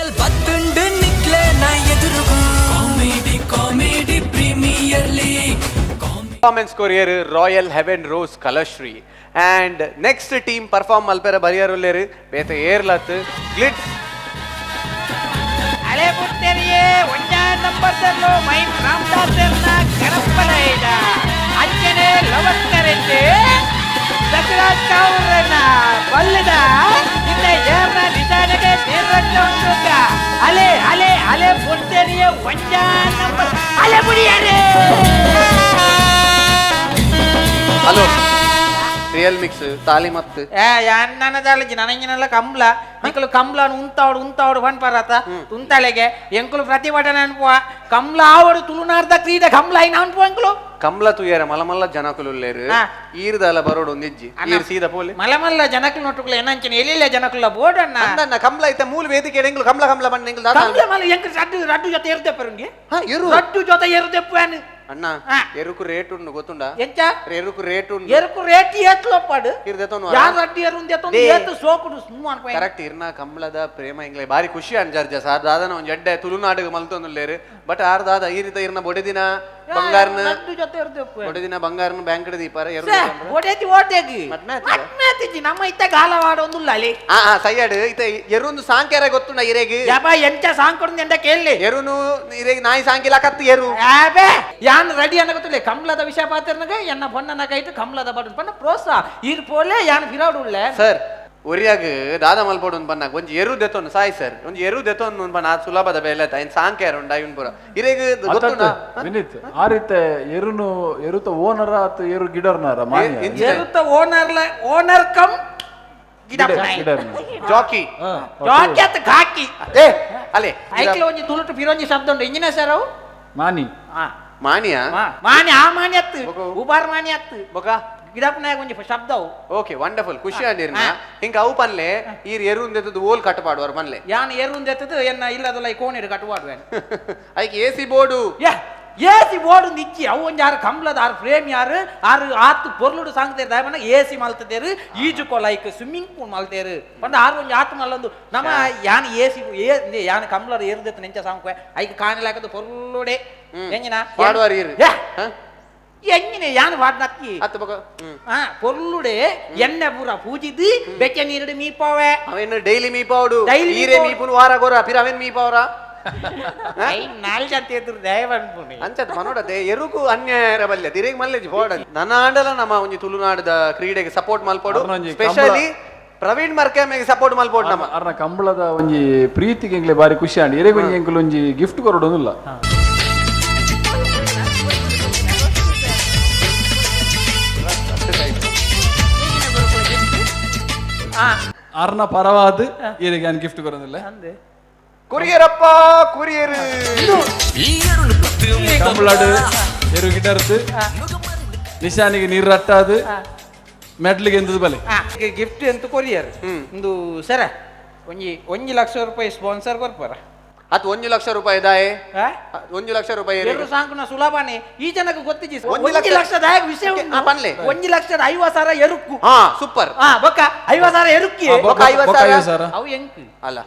Channel వత్తుండు నిక్లే నా ఎదురుగా comedy comedy premier league performance courier Royal Heaven Rose Kalashri and next team perform malpera bariyarulleru beta airlat glitz ಅಲೆ ಪುಟ್ಟರಿಯೇ ಒಂಜಾ ನಂಬರ್ದಲ್ಲೂ main ರಾಮದಾಸರ್ನ ಗಣಪನೈದ ಅಂಚನೆ ಲವಕ್ಕರೆಂದು ದಸರಾಜ್ ಕಾವ್ರನ ಬಲ್ಲದ ಇಂದ ಏರ್ನ ನಿಧಾನಗೆ ನೀರಟ್ಟುಂಡುಗ ಅಲೆ ಅಲೆ ಅಲೆ ಪುಟ್ಟರಿಯೇ ಒಂಜಾ ನಂಬರ್ ಅಲೆ ಬುಡಿಯರೇ hello real mix tali mattu ನನ್ನದಾಲಜಿ ನನಗಿನೆಲ್ಲ ಕಂಬ್ಲ ನಿಕ್ಕಲು ಕಂಬ್ಲ ಉಂತಾವಡು ಪನ್ಪರತ ತುಂತಲೆಗೆ ಎಂಕುಲು ಪ್ರತಿಭಟನೆ ಅನ್ಪುವ ಕಂಬ್ಲ ಆವಡು ತುಳುನಾರ್ದ ಕ್ರೀಡೆ ಕಂಬ್ಲ ಐನ ಅನ್ಪುವ ಎಂಕುಲು ಕಮಲ ತುಯರ ಮಲಮಲ್ಲ ಜನಕುಲುಲ್ಲೇರು ಈರ್ದಲ ಬರೋಡು ಒಂದಿಜ್ಜಿ ಈರ್ ಸೀದ ಪೋಲಿ ಮಲಮಲ್ಲ ಜನಕುಲು ನೊಟ್ಟುಕುಲ ಏನಂಚನೆ ಎಲ್ಲಿಲ್ಲ ಜನಕುಲ ಬೋರ್ಡನ್ನ ಅಂದನ್ನ ಕಮಲ ಐತ ಮೂಲ ವೇದಿಕೆ ಎಂಗ್ಲು ಕಮಲ ಬಣ್ಣ ಎಂಗ್ಲು ದಾದ ಕಂಬ್ಲ ಮಲ ಎಂಕ ರಡ್ಡು ಜೊತೆ ಎರ್ದೆಪ್ಪರುಂಡಿ ಎರು ರಡ್ಡು ಜೊತೆ ಎರ್ದೆಪ್ಪನು ಅಣ್ಣ ಎರುಕು ರೇಟ್ ಉಂಡು ಗೊತ್ತುಂಡ ಎಂಚ ಎರುಕು ರೇಟ್ ಉಂಡು ಎರುಕು ರೇಟ್ ಏತ್ಲೊಪ್ಪಡು ಇರ್ದೆತೋನು ಯಾರು ರಡ್ಡು ಎರುಂದೆತೊಂದು ಏತು ಸೋಕುಡು ಸುಮ್ಮ ಅನ್ಪ ಕರೆಕ್ಟ್ ಇರ್ನ ಕಮಲದ ಪ್ರೇಮ ಇಂಗ್ಲೆ ಬಾರಿ ಖುಷಿ ಅನ್ಜರ್ಜ ಸಾರ್ ದಾದನ ಒಂದ್ ಎಡ್ಡೆ ತುಳುನಾಡಿಗೆ ಮಲ್ತೊಂದುಲ್ಲೇರು ಬಟ್ ಆರ್ ದಾದ ಈ ರೀತಿ ಇರ್ನ ಬೊಡೆದಿನ ಬಂಗಾರನ ರಡ್ಡು ಜೊತೆ ಎರ್ದೆಪ್ಪ ಬೊಡೆದಿನ ಬಂಗಾರನ ಬ್ಯಾಂಕ್ ದೀಪಾರ ಒಡೆತಿ ಓಟೆಗಿ ಮಟ್ಮೇತಿಜಿ ನಮ್ಮ ಇತ್ತ ಗಾಲವಾಡೊಂದುಲ್ಲ ಅಲ್ಲಿ ಸೈಯಡ್ ಇತ ಎರುಂದು ಸಾಂಕ್ಯಾರ ಗೊತ್ತುಂಡ ಇರೇಗಿ ಯಬ ಎಂಚ ಸಾಂಕೊಡು ಎಂದ ಕೇಳಿ ಎರುನು ಇರೇಗಿ ನಾಯಿ ಸಾಂಕಿಲ ಕತ್ತು ಎರು ಯಾಬೆ ಯಾನ್ ರೆಡಿ ಅನ್ನ ಗೊತ್ತಿಲ್ಲ ಕಮಲದ ವಿಷಯ ಪಾತ್ರನಗ ಎನ್ನ ಬೊಣ್ಣನ ಕೈತು ಕಮಲದ ಬಡ ಪನ್ನ ಪ್ರೋತ್ಸಾಹ ಇರ್ ಪೋಲೆ ಯಾನ್ ಫಿರಾಡುಳ್ಳೆ ಸರ್ ಒರಿಯಾಗ ದಾದ ಮಲ್ಪೋಡು ಬನ್ನಾಗ ಒಂಜಿ ಎರು ದೆತೊಂದು ಸಾಯಿ ಸರ್ ಒಂಜಿ ಎರು ದೆತೊಂದು ಬನ್ನ ಆ ಸುಲಭದ ಬೇಲೆ ಐನ್ ಸಾಂಕ್ಯಾರ ಉಂಡ ಇವನ್ ಪುರ ಇರೇಗ ಗೊತ್ತುಂಡ ವಿನಿತ್ ಆ ರೀತಿ ಎರುತ ಓನರ ಅತ್ತ ಎರು ಗಿಡರ್ನಾರ ಎರುತ್ತ ಓನರ್ ಕಮ್ ಜಾಕಿ ಜಾಕಿ ಅತ್ತ ಘಾಕಿ ಏ ಅಲೆ ಐಕ್ಲ ಒಂಜಿ ತುಳುಟು ಫಿರೋಂಜಿ ಶಬ್ದ ಉಂಟು ಇಂಜಿನ ಸರ್ ಅವು ಮಾನಿ ಮಾನಿಯಾ ಮಾನಿ ಆ ಮಾನಿ ಅತ್ತು ಉಬಾರ್ ಮಾನಿ ಅತ್ತು ಬೊಕ ಗಿಡಪ್ಪನಾಗ ಒಂಜಿ ಶಬ್ದ ಅವು ಓಕೆ ವಂಡರ್ಫುಲ್ ಖುಷಿ ಅಂದಿರ್ನ ಹಿಂಗ ಅವು ಪನ್ಲೆ ಈರ್ ಎರುಂದೆತದು ಓಲ್ ಕಟ್ಟಪಾಡುವರ್ ಮನ್ಲೆ ಯಾನ್ ಎರುಂದೆತ್ತದು ಎನ್ನ ಇಲ್ಲದಲ್ಲ ಈ ಕೋಣಿಡು ಕಟ್ಟುವಾಡುವೆ ಐಕ್ ಎಸಿ ಬೋರ್ಡು ಏಸಿ ಬೋರ್ಡು ನಿಚ್ಚಿ ಅವು ಒಂಜಿ ಆರು ಕಂಬ್ಲದ ಆರು ಫ್ರೇಮ್ ಯಾರು ಆರು ಆತು ಪೊರ್ಲುಡು ಸಾಂಗ್ತೇರು ದಾಯಮನ ಏಸಿ ಮಲ್ತದೇರು ಈಜು ಕೊಲೈಕ್ ಸ್ವಿಮ್ಮಿಂಗ್ ಪೂಲ್ ಮಲ್ತೇರು ಪಂಡ ಆರು ಒಂಜಿ ಆತು ಮಲ್ಲೊಂದು ನಮ್ಮ ಯಾನ್ ಏಸಿ ಯಾನ್ ಕಂಬ್ಲದ ಏರ್ದೆತ್ತು ನೆಂಚ ಸಾಂಕ್ವೆ ಐಕ್ ಕಾಣಿಲಾಕದು ಪೊರ್ಲುಡೆ ಎಂಜಿನ ಪಾಡುವಾರ್ ಈರ್ ಎಂಜಿನ ಯಾನ್ ವಾಡ್ನಕ್ಕಿ ಅತ್ತ ಬೊಕ ಪೊರ್ಲುಡೆ ಎಣ್ಣೆ ಪೂರ ಪೂಜಿದು ಬೆಚ್ಚ ನೀರುಡು ಮೀಪಾವೆ ಅವೇನು ಡೈಲಿ ಮೀಪಾವುಡು Daily ಈರೆ ಮೀಪುನು ವಾರ ಗೋರ ಪಿರ ಅವೇನ್ ಮೀಪಾವ್ರ ನಾಲ್ಕು ಜನ ಎದುರು ದಯ ಬಂದ್ಪುಣಿ ಅಂಚತ್ ಮನೋಡತೆ ಎರುಕು ಅನ್ಯಾಯ ಬಲ್ಲೆ ತಿರುಗಿ ಮಲ್ಲೆಜಿ ಬೋರ್ಡ್ ನನ್ನ ಆಂಡಲ ನಮ್ಮ ಒಂಜಿ ತುಳುನಾಡದ ಕ್ರೀಡೆಗೆ ಸಪೋರ್ಟ್ ಮಲ್ಪೋಡು ಸ್ಪೆಷಲಿ ಪ್ರವೀಣ್ ಮರ್ಕೆಮೆಗೆ ಸಪೋರ್ಟ್ ಮಲ್ಪೋಡು ನಮ್ಮ ಅರ್ನ ಕಂಬಳದ ಒಂಜಿ ಪ್ರೀತಿಗೆ ಎಂಗ್ಲೆ ಬಾರಿ ಖುಷಿ ಆಂಡಿ ಎರೆಗೆ ಒಂಜಿ ಎಂಕುಲು ಒಂಜಿ ಗಿಫ್ಟ್ ಕೊರಡೋದಿಲ್ಲ ಅರ್ನ ಪರವಾದ ಎರೆಗೆ ನಾನು ಗಿಫ್ಟ್ ಕೊರೋದಿಲ್ಲ ಕುರಿಯರಪ್ಪ ಕುರಿಯರು ಕಂಬಳಡು ಎರು ಗಿಡರ್ದು ನಿಶಾನಿಗೆ ನೀರು ರಟ್ಟಾದು ಮೆಡ್ಲಿಗೆ ಎಂತದು ಬಲೆ ಗಿಫ್ಟ್ ಎಂತ ಕೊರಿಯರ್ ಒಂದು ಸರ ಒಂಜಿ ಲಕ್ಷ ರೂಪಾಯಿ ಸ್ಪಾನ್ಸರ್ ಕೊರ್ಪರ ಅದು 1 ಲಕ್ಷ ರೂಪಾಯಿ ದಾಯೆ 1 ಲಕ್ಷ ರೂಪಾಯಿ ಎರಡು ಸಾಂಕುನ ಸುಲಭನೇ ಈ ಜನಕ್ಕೆ ಗೊತ್ತಿಜಿ 1 1 ಲಕ್ಷದ ವಿಷಯ ಪನ್ಲೆ 1 ಲಕ್ಷದ 50,000 ಎರುಕ್ಕು ಸೂಪರ್ ಬೊಕ್ಕ 50,000 ಎರುಕ್ಕಿ ಬೊಕ್ಕ 50,000 ಅವು ಎಂಕು ಅಲ್ಲ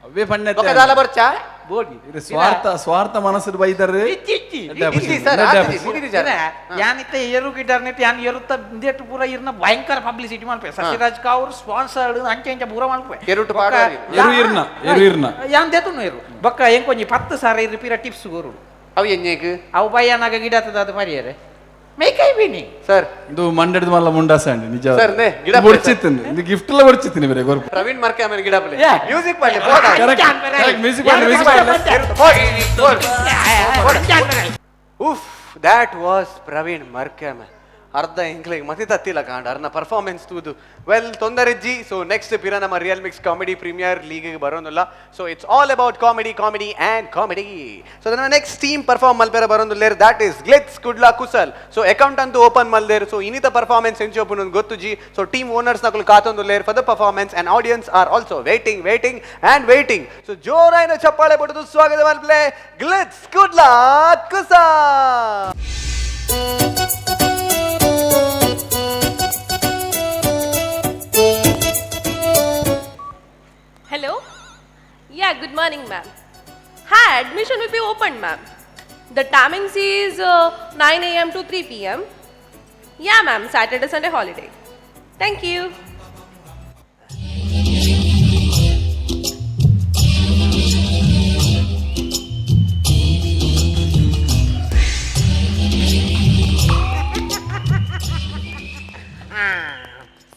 ಅವೇ ಪಣ್ಣೆ ಬೊಕ್ಕ ದಾಲ ಬರ್ಚಾ ಬೋಡಿ ಸ್ವಾರ್ಥ ಮನಸ್ಸು ಬೈತಾರೆ ಯಾನಿತ್ತ ಏರು ಗಿಟಾರ್ ನೆಟ್ ಯಾನ್ ಎರುತ್ತ ಇಂದೇಟು ಪೂರ ಇರ್ನ ಭಯಂಕರ ಪಬ್ಲಿಸಿಟಿ ಮಾಡ್ಪೆ ಸಸಿರಾಜ್ ಕಾವ್ರು ಸ್ಪಾನ್ಸರ್ಡ್ ಅಂಚೆ ಅಂಚೆ ಪೂರ ಮಾಡ್ಪೆ ಎರುಟು ಪಾಡಾರಿ ಎರು ಇರ್ನ ಯಾನ್ ದೇತುನು ಏರು ಬೊಕ್ಕ ಎಂಕೊಂಜಿ 10,000 ಇರ್ಪಿರ ಟಿಪ್ಸ್ ಗೋರು ಅವು ಎನ್ನೇಕು ಅವು ಬಯ್ಯನಾಗ ಗಿಡತದ ಅದು ಪರಿಯರೆ ಮೇಕೈ ಬಿನಿ ಸರ್ ಇದು ಮಂಡ್ಯದ ಮಲ್ಲ ಮುಂಡಾಸ ಅಂಡಿ ನಿಜ ಸರ್ ನೇ ಗಿಡ ಹೊಡ್ಚಿತ್ತಿನಿ ಇದು ಗಿಫ್ಟ್ ಎಲ್ಲ ಹೊಡ್ಚಿತ್ತಿನಿ ಬೇರೆ ಗೊರ್ಪ ಪ್ರವೀಣ್ ಮರ್ಕೆ ಆಮೇಲೆ ಗಿಡ ಪ್ಲೇ Yeah. ಮ್ಯೂಸಿಕ್ ಮಾಡ್ಲಿ ಬೋಡ music of that was Praveen ಮರ್ಕೆ ಅರ್ಧ ಇಂಗ್ಲಿಗೆ ಮತಿ ತತ್ತಿಲ್ಲ ಕಾಂಡ ಅರ್ನ ಪರ್ಫಾರ್ಮೆನ್ಸ್ ತೂದು ವೆಲ್ ತೊಂದರೆಜ್ಜಿ ಸೊ ನೆಕ್ಸ್ಟ್ ಪಿರ ನಮ್ಮ real mix comedy premier league ಬರೋದಿಲ್ಲ so it's all about comedy and comedy so ನನ್ನ ನೆಕ್ಸ್ಟ್ ಟೀಮ್ ಪರ್ಫಾರ್ಮ್ ಮಲ್ಪೆರ ಬರೋದಿಲ್ಲೇರು that is glitz Kudla Kusal so account ಅಂತೂ ಓಪನ್ ಮಲ್ದೇರು ಸೊ ಇನ್ನಿತ ಪರ್ಫಾರ್ಮೆನ್ಸ್ ಎಂಚೋಪುನ ಗೊತ್ತು ಜಿ ಸೊ ಟೀಮ್ ಓನರ್ಸ್ ನಕಲು ಕಾತೊಂದುಲ್ಲೇರು for the performance and audience are also waiting so ಜೋರಾಯಿನ ಚಪ್ಪಾಳೆ ಬಿಡುದು ಸ್ವಾಗತ ಮಲ್ಪ್ಲೆ glitz Kudla Kusal. Hello, Yeah, good morning, ma'am. Hi, admission will be open, ma'am. The timings is 9 a.m. to 3 p.m. Yeah, ma'am. Saturday, Sunday holiday. Thank you.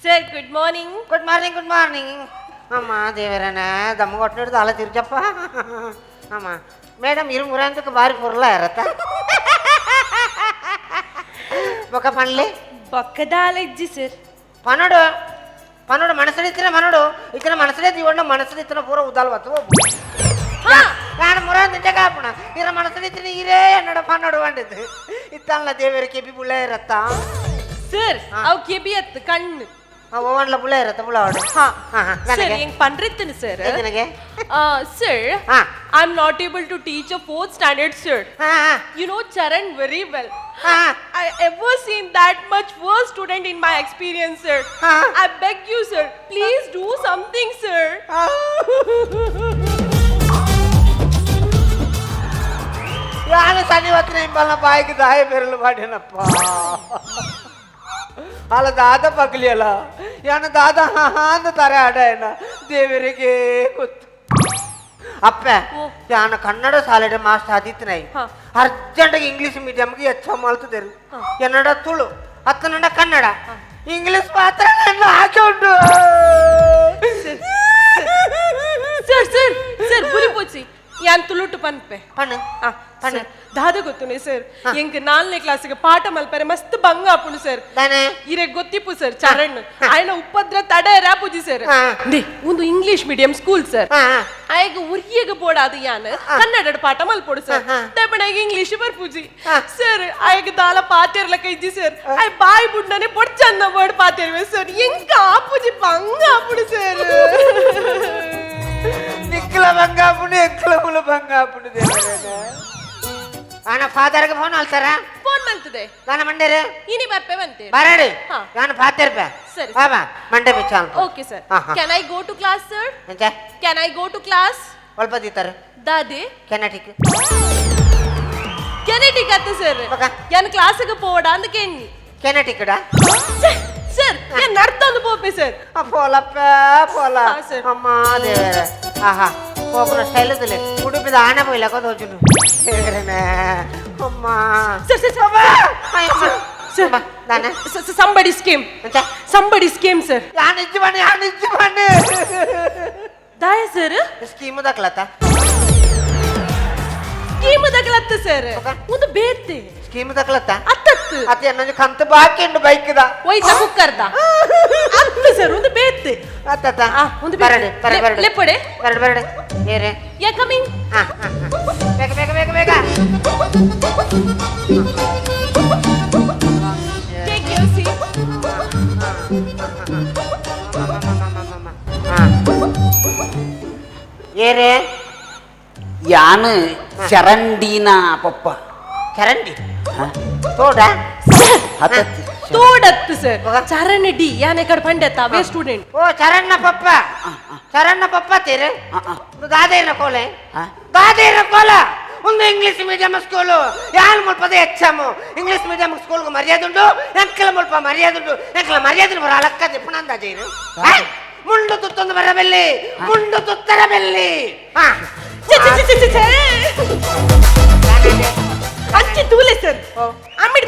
Sir, good morning. Good morning good morning అమ్మా దేవరనా దమ్ము కొట్టినట్టు అలా తిరిగి అమ్మా madam ఇరు మురందుకు బారి పొరలా ఎరత ఒక పనులే Bakadalajji, sir. పనుడు పనుడు మనసునిచ్చిన మనుడు ఇక్కడ మనసులే తీవడం మనసునిచ్చిన పూర ఉదాలు వత్తు ನಾನು ಮುರಂದಿಂಚ ಕಾಪುಣ ಇರ ಮನಸ್ಸಿನ ಇರೇ ಅನ್ನಡ ಪನ್ನಡು ಬಂದಿದ್ದು ಇತ್ತಲ್ಲ ದೇವರಿಗೆ ಬಿ ಬುಳ್ಳೆ ಇರತ್ತ Sir, avu kebiyat kannu. ಓವನ್ಲ ಬುಳ್ಳೆ ಇರತ್ತ ಬುಳ್ಳಾವಡು Sir, yeng pandrithinu, sir. ನನಗೆ Sir, ಹಾ I'm not able to teach a 4th standard, sir. ಹಾ You know Charan very well. ಹಾ I ever seen that much worse student in my experience, sir. Huh? I beg you, sir. Please do something, sir. ಯಾನು ಸನಿ ಹೊತ್ತಿನ ಇಂಬಲ್ನ ಬಾಯಿಗೆ ದಾಯ ಬೆರಳು ಮಾಡ್ಯಾನಪ್ಪ ಅಲ್ಲ ದಾದ ಪಗ್ಲಿಯಲ್ಲ ಯಾನ ದಾದ ಅಂದ ತಾರೆ ಆಡಾಯನ ದೇವರಿಗೆ ಗೊತ್ತು ಅಪ್ಪ ಯಾನ ಕನ್ನಡ ಸಾಲೆಡೆ ಮಾಸ್ಟರ್ ಆದಿತ್ನಾಯಿ ಅರ್ಜೆಂಟಾಗಿ ಇಂಗ್ಲಿಷ್ ಮೀಡಿಯಂಗೆ ಹೆಚ್ಚ ಮಾಡ್ತಿದ್ದೇರು ಕನ್ನಡ ತುಳು ಹತ್ತನಂಡ ಕನ್ನಡ ಇಂಗ್ಲಿಷ್ ಮಾತ್ರ ನನ್ನ ಹಾಕೊಂಡು Sir, buri pochi. Yan tulutu panpe. ಪಣ್ಣು ಪಣ್ಣು ದಾದ ಗೊತ್ತುನೆ ಸರ್ ಎಂಕ್ 4ನೇ ಕ್ಲಾಸಿಗೆ ಪಾಠ ಮಲ್ಪರೆ ಮಸ್ತ್ ಭಂಗ ಆಪುನು ಸರ್ ದಾನೆ ಇರೆ ಗೊತ್ತಿಪ್ಪು ಸರ್ ಚರಣ್ ಆಯ್ನ ಉಪದ್ರ ತಡ ರಾಪುಜಿ ಸರ್ ಹಾ. ದೇ ಒಂದು ಇಂಗ್ಲಿಷ್ ಮೀಡಿಯಂ ಸ್ಕೂಲ್ ಸರ್ ಹಾ ಆಯ್ಗ ಉರಿಯಗ ಬೋಡಾದ ಯಾನ್ ಕನ್ನಡ ಪಾಠ ಮಲ್ಪೊಡು ಸರ್ ತಪಣಾಗ ಇಂಗ್ಲಿಷ್ ಬರ್ಪುಜಿ ಸರ್ ಆಯ್ಗ ದಾಲ ಪಾತೆರ್ಲಕ ಇಜ್ಜಿ ಸರ್ ಆಯ್ ಬಾಯ್ ಬುಡ್ಡನೆ ಬೊಡ್ ಚಂದ ಬೋರ್ಡ್ ಪಾತೆರ್ವೆ ಸರ್ ಎಂಕ ಆಪುಜಿ ಭಂಗ ಆಪುಡು ಸರ್ ನಿಕ್ಕಲ ಬಂಗಾಪುಣಿ ಎಕ್ಕಲ ಮುಲ ಬಂಗಾಪುಣಿ ದೇವರೇನ ಆನ ಫಾದರ್ಗೆ ಫೋನ್ ಅಲ್ತಾರ ಫೋನ್ ಮಲ್ತದೆ ನಾನು ಮಂಡೇರೆ ಇನಿ ಬರ್ಪೆ ಬಂತೆ ಬರಡಿ ಹಾ. ನಾನು ಫಾದರ್ ಬಾ ಸರಿ. ಬಾಬಾ ಮಂಡೆ ಬಿಚ್ಚಾಲ್ ಓಕೆ ಸರ್ ಹಾ, ಹಾ. Can I go to class sir ಎಂತ can I go to class ಸ್ವಲ್ಪ ದೀತಾರೆ ದಾದೆ ಕೆನಟಿಕ್ ಕೆನೆಟಿಕ್ ಅತ್ತ ಸರ್ ಮಗ. ಯಾನ್ ಕ್ಲಾಸಿಗೆ ಪೋಡ ಅಂದ ಕೆಣ್ಣಿ ಕೆನಟಿಕ್ಡ ಸರ್ ಯಾನ್ ನಡ್ತೊಂದು ಪೋಪೆ ಸರ್ ಪೋಲಪ್ಪ ಪೋಲ ಹಾ, ಸರ್. ಅಮ್ಮ ದೇವರ ಆಹಾ ಹೋಗ್ರ ಸ್ಟೈಲ್ ಇದಿಲ್ಲ ಉಡುಪಿದ ಆನೆ ಬೈಲಕ ಹೋಜುನು ದೇವರೇನ ಅಮ್ಮ ಸರ್ ಸರ್ ಸರ್ ನಾನೆ somebody's came ಎಂತ somebody's came sir ಯಾನ್ ಇಜ್ಜಿ ಬನ್ನಿ ದಾಯ ಸರ್ ಸ್ಕೀಮ್ ದಕ್ಲತ್ತ ಸ್ಕೀಮ್ ದಗಲತ್ತ ಸರ್ ಮಗ. ಒಂದು ಬೇತೆ ಸ್ಕೀಮ್ ದಕ್ಲತ್ತ ಅತ್ತತ್ತು ಅತ್ತೆ ಅನ್ನೊಂದು ಕಂತು ಬಾಕಿಂಡು ಬೈಕ್ದ ಒಯ್ತ ಕುಕ್ಕರ್ದ ಅತ್ತ ಸರ್ ಒಂದು ಬೇತೆ ಅತ್ತ ಒಂದು ಬರಡಿ ಬರಡಿ ಲೆಪ್ಪಡೆ ಬರಡಿ ಬರಡಿ ಏರೆ ಯಾ ಕಮಿಂಗ್ ಹಾ ಹಾ ಬೇಗ ಬೇಗ ಬೇಗ ಬೇಗ ಟೇಕ್ ಯುವರ್ ಸೀಟ್ ಏರೆ ಯಾನು ಚರಂಡಿನ ಪಪ್ಪ ಚರಂಡಿ ತೋಡ ಹತ್ತತ್ತಿ ತೋಡತ್ತು ಸರ್ ಚರಣ ಡಿ ಯಾನೆ ಕಡೆ ಪಂಡತ್ತ ಅವೇ ಸ್ಟೂಡೆಂಟ್ ಓ ಚರಣ್ಣ ಪಪ್ಪ ತೀರೆ ದಾದೇನ ಕೋಲೆ ಹಾ? ದಾದೇನ ಕೋಲ ಒಂದು ಇಂಗ್ಲಿಷ್ ಮೀಡಿಯಂ ಸ್ಕೂಲು ಯಾರು ಮುಲ್ಪದ ಎಕ್ಸಾಮು ಇಂಗ್ಲಿಷ್ ಮೀಡಿಯಂ ಸ್ಕೂಲ್ಗೆ ಮರ್ಯಾದೆ ಉಂಟು ಎಂಕಲ ಮುಲ್ಪ ಮರ್ಯಾದೆ ಉಂಟು ಎಂಕಲ ಮರ್ಯಾದೆ ಬರ ಅಲಕ್ಕ ದಿಪ್ಪಣಂದ ಜೈರು ಮುಂಡು ತುತ್ತೊಂದು ಬರಬೆಲ್ಲಿ ಮುಂಡು ತುತ್ತರ ಬೆಲ್ಲಿ ಹಾ ಅಚ್ಚಿ ತೂಲೆ ಸರ್ ಅಮ್ಮಿಡ್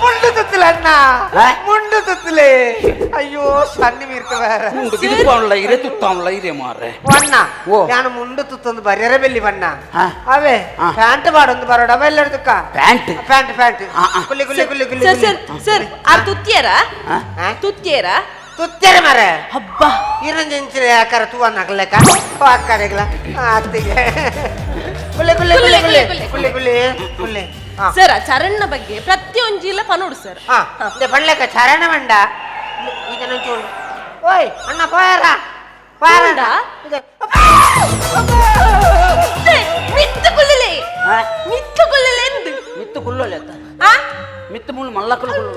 ಮುಂಡು ತುತ್ತಲ ಅಣ್ಣ ಹಾ? ಮುಂಡು ತುತ್ತಲೆ ಅಯ್ಯೋ ಸಣ್ಣ ಮೀರ್ತವ ಗಿರಿಪಾವಳ ಇರೆ ತುತ್ತಾವಳ ಇರೆ ಮಾರ್ರೆ ವಣ್ಣ ಓ. ನಾನು ಮುಂಡು ತುತ್ತೊಂದು ಬರ್ಯರ ಬೆಲ್ಲಿ ಬಣ್ಣ ಹಾ. ಅವೇ ಹಾ. ಪ್ಯಾಂಟ್ ಬಾಡೊಂದು ಬರೋಡ ಅವೆಲ್ಲದಕ್ಕ ಪ್ಯಾಂಟ್ ಪ್ಯಾಂಟ್ ಹಾ, ಹಾ. ಗುಲ್ಲಿ ಗುಲ್ಲಿ ಗುಲ್ಲಿ ಗುಲ್ಲಿ ಸರ್ ಸರ್ ಸರ್ ಆ ತುತ್ತಿಯರ ಹಾ? ತುತ್ತಿಯರ ತುತ್ತೆರೆ ಮರ ಹಬ್ಬ ಇರಂಜಿಂಚಿನ ಯಾಕಾರ ತೂ ಅನ್ನಕ್ಲೆಕ್ಕ ಅಕ್ಕಡೆಗ್ಲ ಅತ್ತಿಗೆ ಗುಲ್ಲಿ ಗುಲ್ಲಿ ಗುಲ್ಲಿ ಗುಲ್ಲಿ ಗುಲ್ಲಿ ಗುಲ್ಲಿ ಗುಲ್ಲಿ ಹಾ ಸರ್ ಆ ಚರಣ್ನ ಬಗ್ಗೆ ಪ್ರತಿಯೊಂಜಿಲ್ಲ ಪನೋಡು ಸರ್ ಹಾ ಇದೆ ಬಣ್ಲೆಕ್ಕ ಚರಣ ಮಂಡ ಈಗ ನೋಡು ಓಯ್ ಅಣ್ಣ ಪೋಯಾರ ಪೋಂಡ? ಮಿತ್ತು ಕುಲ್ಲಲೆ ಹಾ? ಮಿತ್ತು ಕುಲ್ಲಲೆ ಎಂದು ಮಿತ್ತು ಕುಲ್ಲೋಲೆ ಅತ್ತ ಆ ಮಿತ್ತು ಮುಳ್ಳು ಮಲ್ಲಕ್ಕಲು ಕುಲ್ಲು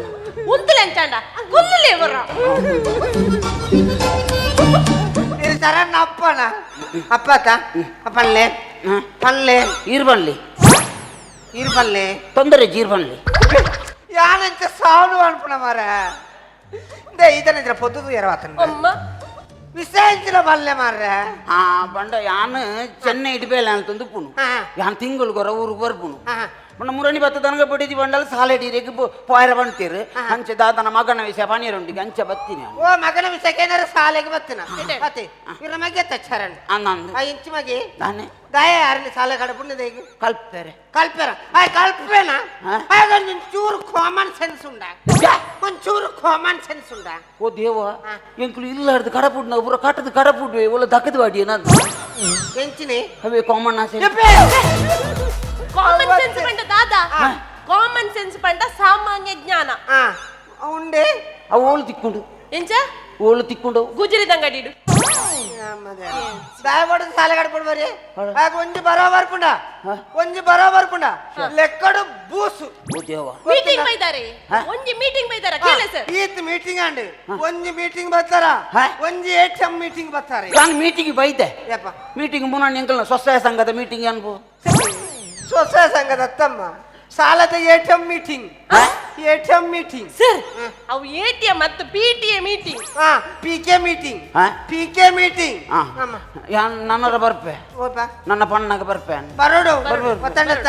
ಉಂತಲೆ ಅಂಚಾಂಡ ಕುಲ್ಲಲೆ ಬರ ಇದು ಸರಣ್ಣ ಅಪ್ಪನ ಅಪ್ಪತ ಪಲ್ಲೆ ಪಲ್ಲೆ ಈರ್ಬನ್ಲಿ ಇರ್ಬಲ್ಲೆ ತೊಂದರೆ ಜೀರ್ಬನ್ಲಿ ಯಾನಂಚ ಸಾವು ಅನ್ಪುಣ ಮಾರ ಇದನ್ನ పొద్దుదు ఎరవాతను ಅಮ್ಮ విశ్రాంతిలో బల్లె మారే ఆ బండ యాన్ చెన్నై ఇటుపేల అంతందు పును యాన్ తింగులు గొర ఊరు బర్పును మన మురని బತ್ತ దనగ పడిది బండలు సాలేడి రేగి పోయర ಬಂತೀರು ಅಂಚೆ ದಾದನ ಮಗನ ವಿಷಯ ಪನೀರುಂಡಿಗೆ ಅಂಚೆ ಬತ್ತೀನಿ ಓ ಮಗನ ವಿಷಯಕ್ಕೇನಾರ ಸಾಲೆಗೆ ಬತ್ತಿನ ಅತ್ತೆ ಇರ ಮಗೆ ತಚ್ಚರಣ ಅನ್ನಂದು ಆ ಇಂಚು ಮಗೆ ನಾನೇ ದಾಯ ಯಾರನ್ನ ಸಾಲೆ ಕಡಪುಣ್ಣದೇಗಿ ಕಲ್ಪೇರೆ ಕಲ್ಪೇರ ಆ ಕಲ್ಪೇನ ಅದೊಂದು ಚೂರು ಕಾಮನ್ ಸೆನ್ಸ್ ಉಂಡ ಒಂಚೂರು ಕಾಮನ್ ಸೆನ್ಸ್ ಉಂಡ ಓ ದೇವ ಎಂಕುಲು ಇಲ್ಲಾರ್ದು ಕಡಪುಡ್ ನಾವು ಪೂರ ಕಟ್ಟದ ಕಡಪುಡ್ವೆ ಒಲ್ಲ ದಕ್ಕದ ಬಾಡಿ ಏನಾದ್ರು ಎಂಚಿನಿ ಅವೇ ಕಾಮನ್ ಆಸೆ ಕಾಮನ್ ಸೆನ್ಸ್ ಪಂಡ ದಾದಾ ಕಾಮನ್ ಸೆನ್ಸ್ ಪಂಡ ಸಾಮಾನ್ಯ ಜ್ಞಾನ ಉಂಡೆ ಅವು ಓಳು ತಿಕ್ಕೊಂಡು ಎಂಚ ಓಳು ತಿಕ್ಕೊಂಡು ಗುಜರಿ ದಂಗಡಿಡು దాయపడు సాలగడ పడవరి ఆ కొంచెం బరాబర్ పుండా కొంచెం బరాబర్ పుండా లెక్కడు బూసు ಓ ದೇವ ಮೀಟಿಂಗ್ ಬೈದಾರೆ ಒಂಜಿ ಮೀಟಿಂಗ್ ಬೈದಾರ ಕೇಳ ಸರ್ ಈತ್ ಮೀಟಿಂಗ್ ಅಂಡ್ ಒಂಜಿ ಮೀಟಿಂಗ್ ಬರ್ತಾರ ಒಂಜಿ ATM ಮೀಟಿಂಗ್ ಬರ್ತಾರೆ ನಾನು ಮೀಟಿಂಗ್ ಬೈದೆ ಯಪ್ಪ ಮೀಟಿಂಗ್ ಮುನ್ನ ಎಂಕಲ್ನ ಸ್ವಸಹಾಯ ಸಂಘದ ಮೀಟಿಂಗ್ ಅನ್ಬೋ ಸ್ವಸಹಾಯ ಸಂಘದ ಅತ್ತಮ್ಮ ಸಾಲದ ATM meeting ATM meeting sir ಅವು ಎಟಿಎಂ ಮತ್ತು ಪಿಟಿಎ ಮೀಟಿಂಗ್ PK ಮೀಟಿಂಗ್ ಹಾ? PK ಮೀಟಿಂಗ್ ಯಾನ್ ನನ್ನರ ಬರ್ಪೆ ಓಪ ನನ್ನ ಪಣ್ಣಗ ಬರ್ಪೆ ಬರೋಡು ಗೊತ್ತಂಡತ್ತ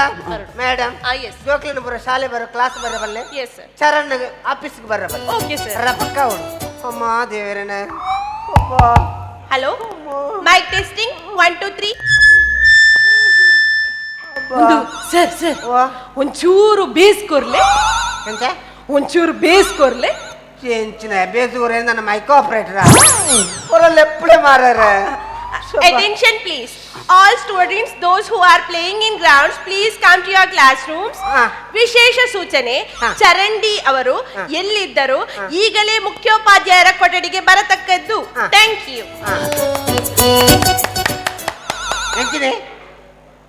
ಮೇಡಮ್ ಎಸ್ ಜೋಕ್ಲಿನ ಬರೋ ಶಾಲೆ ಬರೋ ಕ್ಲಾಸ್ ಬರಬಲ್ಲೆ ಎಸ್ ಸರ್ ಚರಣ್ ಆಫೀಸ್ಗೆ ಬರಬಲ್ಲೆ ಓಕೆ ಸರ್ ರಪಕ್ಕ ಅವಳು ಅಮ್ಮ ದೇವರನ hello mic testing 1 2 3 sir sir ಒಂಚೂರು ಬೇಸ್ ಕೊರ್ಲೆ ಎಂತ ಒಂಚೂರು ಬೇಸ್ ಕೊರ್ಲೆ ಚೆಂಚಿನ ಬೇಸೂರೇ ನನ್ನ ಮೈಕ್ ಆಪರೇಟರ್ ಅವರಲ್ಲಿ ಎಪ್ಪಳೆ ಮಾರಾರ Attention please. All students, those who are playing in grounds, please come to your classrooms. ವಿಶೇಷ ಸೂಚನೆ ಚರಂಡಿ ಅವರು ಎಲ್ಲಿದ್ದರು ಈಗಲೇ ಮುಖ್ಯೋಪಾಧ್ಯಾಯರ ಕೊಠಡಿಗೆ ಬರತಕ್ಕದ್ದು. Thank you. ಎಂಚಿನೆ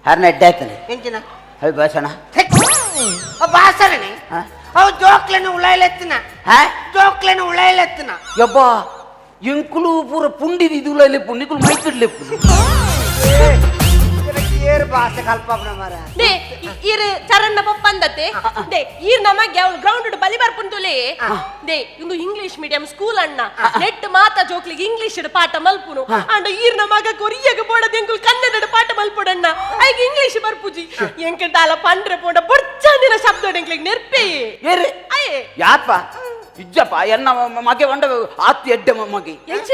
ಹರ್ನ ಎಡ್ಡಾಯ್ತಾನೆ ಎಂಚಿನ ಅవి ಭಾಷಣ ಭಾಷಣನೆ ಅವು ಜೋಕ್ಲೆನ ಉಳಾಯಿಲೆತ್ತಿನ ಜೋಕ್ಲೆನ ಉಳಾಯಿಲೆತ್ತಿನ ಯಬ್ಬಾ ಎಂಕುಲು ಪೂರ ಪುಂಡಿದ ಇದುಲ ಪುಂಡಿಕುಲು ಮೈಕಿಡ್ಲೆಪ್ಪು ಏರ್ ಭಾಷೆ ಕಲ್ಪನ ಮಾರ ದೇ ಇರ್ ಚರಣ್ಣ ಪಪ್ಪಂದತೆ ದೇ ಇರ್ ನಮಗೆ ಗ್ರೌಂಡ್ ಬಲಿ ಬರ್ಪುಂತುಲೆ ದೇ ಇಂದು ಇಂಗ್ಲಿಷ್ ಮೀಡಿಯಂ ಸ್ಕೂಲ್ ಅಣ್ಣ ನೆಟ್ ಮಾತಾ ಜೋಕ್ಲಿಗೆ ಇಂಗ್ಲಿಷ್ ಪಾಠ ಮಲ್ಪುನು ಅಂಡ ಈರ್ ನಮಗ ಕೊರಿಯಗ ಬೋಡದ ಎಂಕುಲ್ ಕನ್ನಡ ಪಾಠ ಮಲ್ಪುಡಣ್ಣ ಐಗ ಇಂಗ್ಲಿಷ್ ಬರ್ಪುಜಿ ಎಂಕಂತಾಲ ಪಂಡ್ರೆ ಪೋಂಡ ಬುರ್ಚಾಂದಿನ ಶಬ್ದ ಎಂಕ್ಲಿಗೆ ನೆರ್ಪೆ ಏರಿ ಅಯ್ಯೇ ಯಾಪ ಇಜ್ಜಪ್ಪ ಎನ್ನ ಮಗೆ ಒಂಡ ಆತ್ತಿ ಎಡ್ಡೆ ಮಗೆ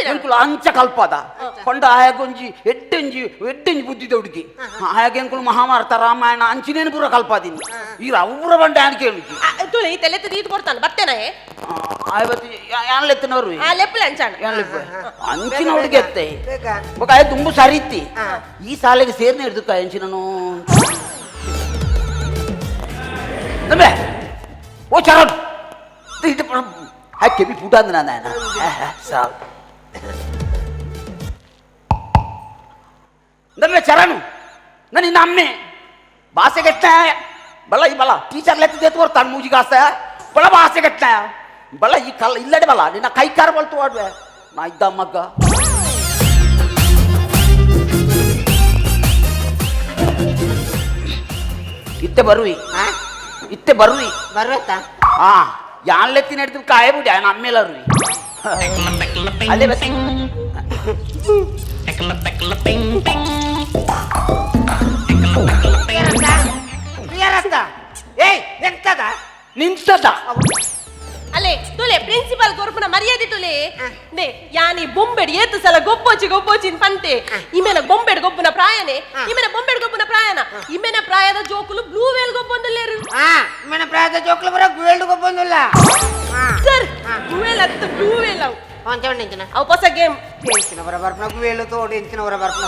ಎಂಕುಲು ಅಂಚ ಕಲ್ಪದ ಕೊಂಡ ಆಯಗೊಂಜಿ ಎಡ್ಡೆಂಜಿ ಬುದ್ಧಿ ಹುಡುಗಿ ಹಾಗೆ ಎಂಕುಲು ಮಹಾಭಾರತ ರಾಮಾಯಣ ಅಂಚಿನೇನು ಪೂರ ಕಲ್ಪದಿನಿ ಈಗ ಅವ್ರ ಬಂಡ ಯಾನ್ ಕೇಳಿದ್ವಿ ತುಲೆ ತೆಲೆತ್ತ ದೀದ್ ಕೊಡ್ತಾನೆ ಬರ್ತೇನೆ ಆಯ್ತು ಯಾನ್ ಲೆತ್ತನವರು ಆ ಲೆಪ್ಪಲೆ ಅಂಚಾಣ ಯಾನ್ ಲೆಪ್ಪ ಅಂಚಿನ ಹುಡುಗಿ ಎತ್ತೆ ಆಯ ತುಂಬಾ ಸರಿತಿ ಈ ಸಾಲಿಗೆ ಸೇರ್ನೆ ಹಿಡಿದು ಅಂಚಿನನು ನಮ್ಮೆ ಓ ಚರಣ ಹಾಕಿ ಪುಟ ಅಂದ್ರೆ ನಾನು ಸಾಲ್ ನಮ್ಮೆ ಚರಣು ನನ್ನ ಅಮ್ಮೆ ಭಾಷೆ ಕೆಟ್ಟ ಬಲ ಈ ಬಲ ಟೀಚರ್ ಲೆಕ್ಕ ತೋರ್ತಾನೆ ಮೂಜಿಗಾಸ ಬಲ ಭಾಷೆ ಕೆಟ್ಟ ಬಲ ಈ ಕಲ್ಲ ಇಲ್ಲಡೆ ಬಲ ನಿನ್ನ ಕೈ ಕಾರ ಬಲ್ತು ಆಡ್ವೆ ನಾ ಇದ್ದ ಮಗ್ಗ ಇತ್ತೆ ಬರುವಿ ಬರ್ಬೇಕಾ ಹಾ ಯಾನ್ ಲೆತ್ತಿನ ಹಿಡಿದು ಕಾಯ ಬಿಡಿ ನಮ್ಮೆಲ್ಲ ಅರುವಿ ಅಲ್ಲೇ ಬಸ್ ಏಯ್ ಎಂತದ ನಿಂತದ ಅಲೆ ತುಲೆ ಪ್ರಿನ್ಸಿಪಲ್ ಗೊರ್ಪುನ ಮರ್ಯಾದೆ ತುಲೆ ದೇ ಯಾನಿ ಬೊಂಬೆಡ್ ಏತು ಸಲ ಗೊಪ್ಪೋಚಿನ್ ಪಂತೆ ಇಮೆನ ಬೊಂಬೆಡ್ ಗೊಬ್ಬುನ ಪ್ರಾಯನೆ ಇಮೆನ ಬೊಂಬೆಡ್ ಗೊಬ್ಬುನ ಪ್ರಾಯನ ಇಮೆನ ಪ್ರಾಯದ ಜೋಕುಲು ಬ್ಲೂ ವೇಲ್ ಗೊಬ್ಬೊಂದುಲ್ಲೇರು మన ప్రాంత జోకులు బర గువేల్డ్ గొప్పొందుల్లా ಸರ್ ಬ್ಲೂ ವೇಲ್ ಅತ್ತ ಬ್ಲೂ ವೇಲ್ ಅವು ಅಂಚವಣ್ಣ ಇಂಚಿನ ಅವು ಹೊಸ ಗೇಮ್ ಇಂಚಿನ ಬರ ಬರ್ಪನ ಗುವೇಲು ತೋಡಿ ಇಂಚಿನ ಬರ ಬರ್ಪನ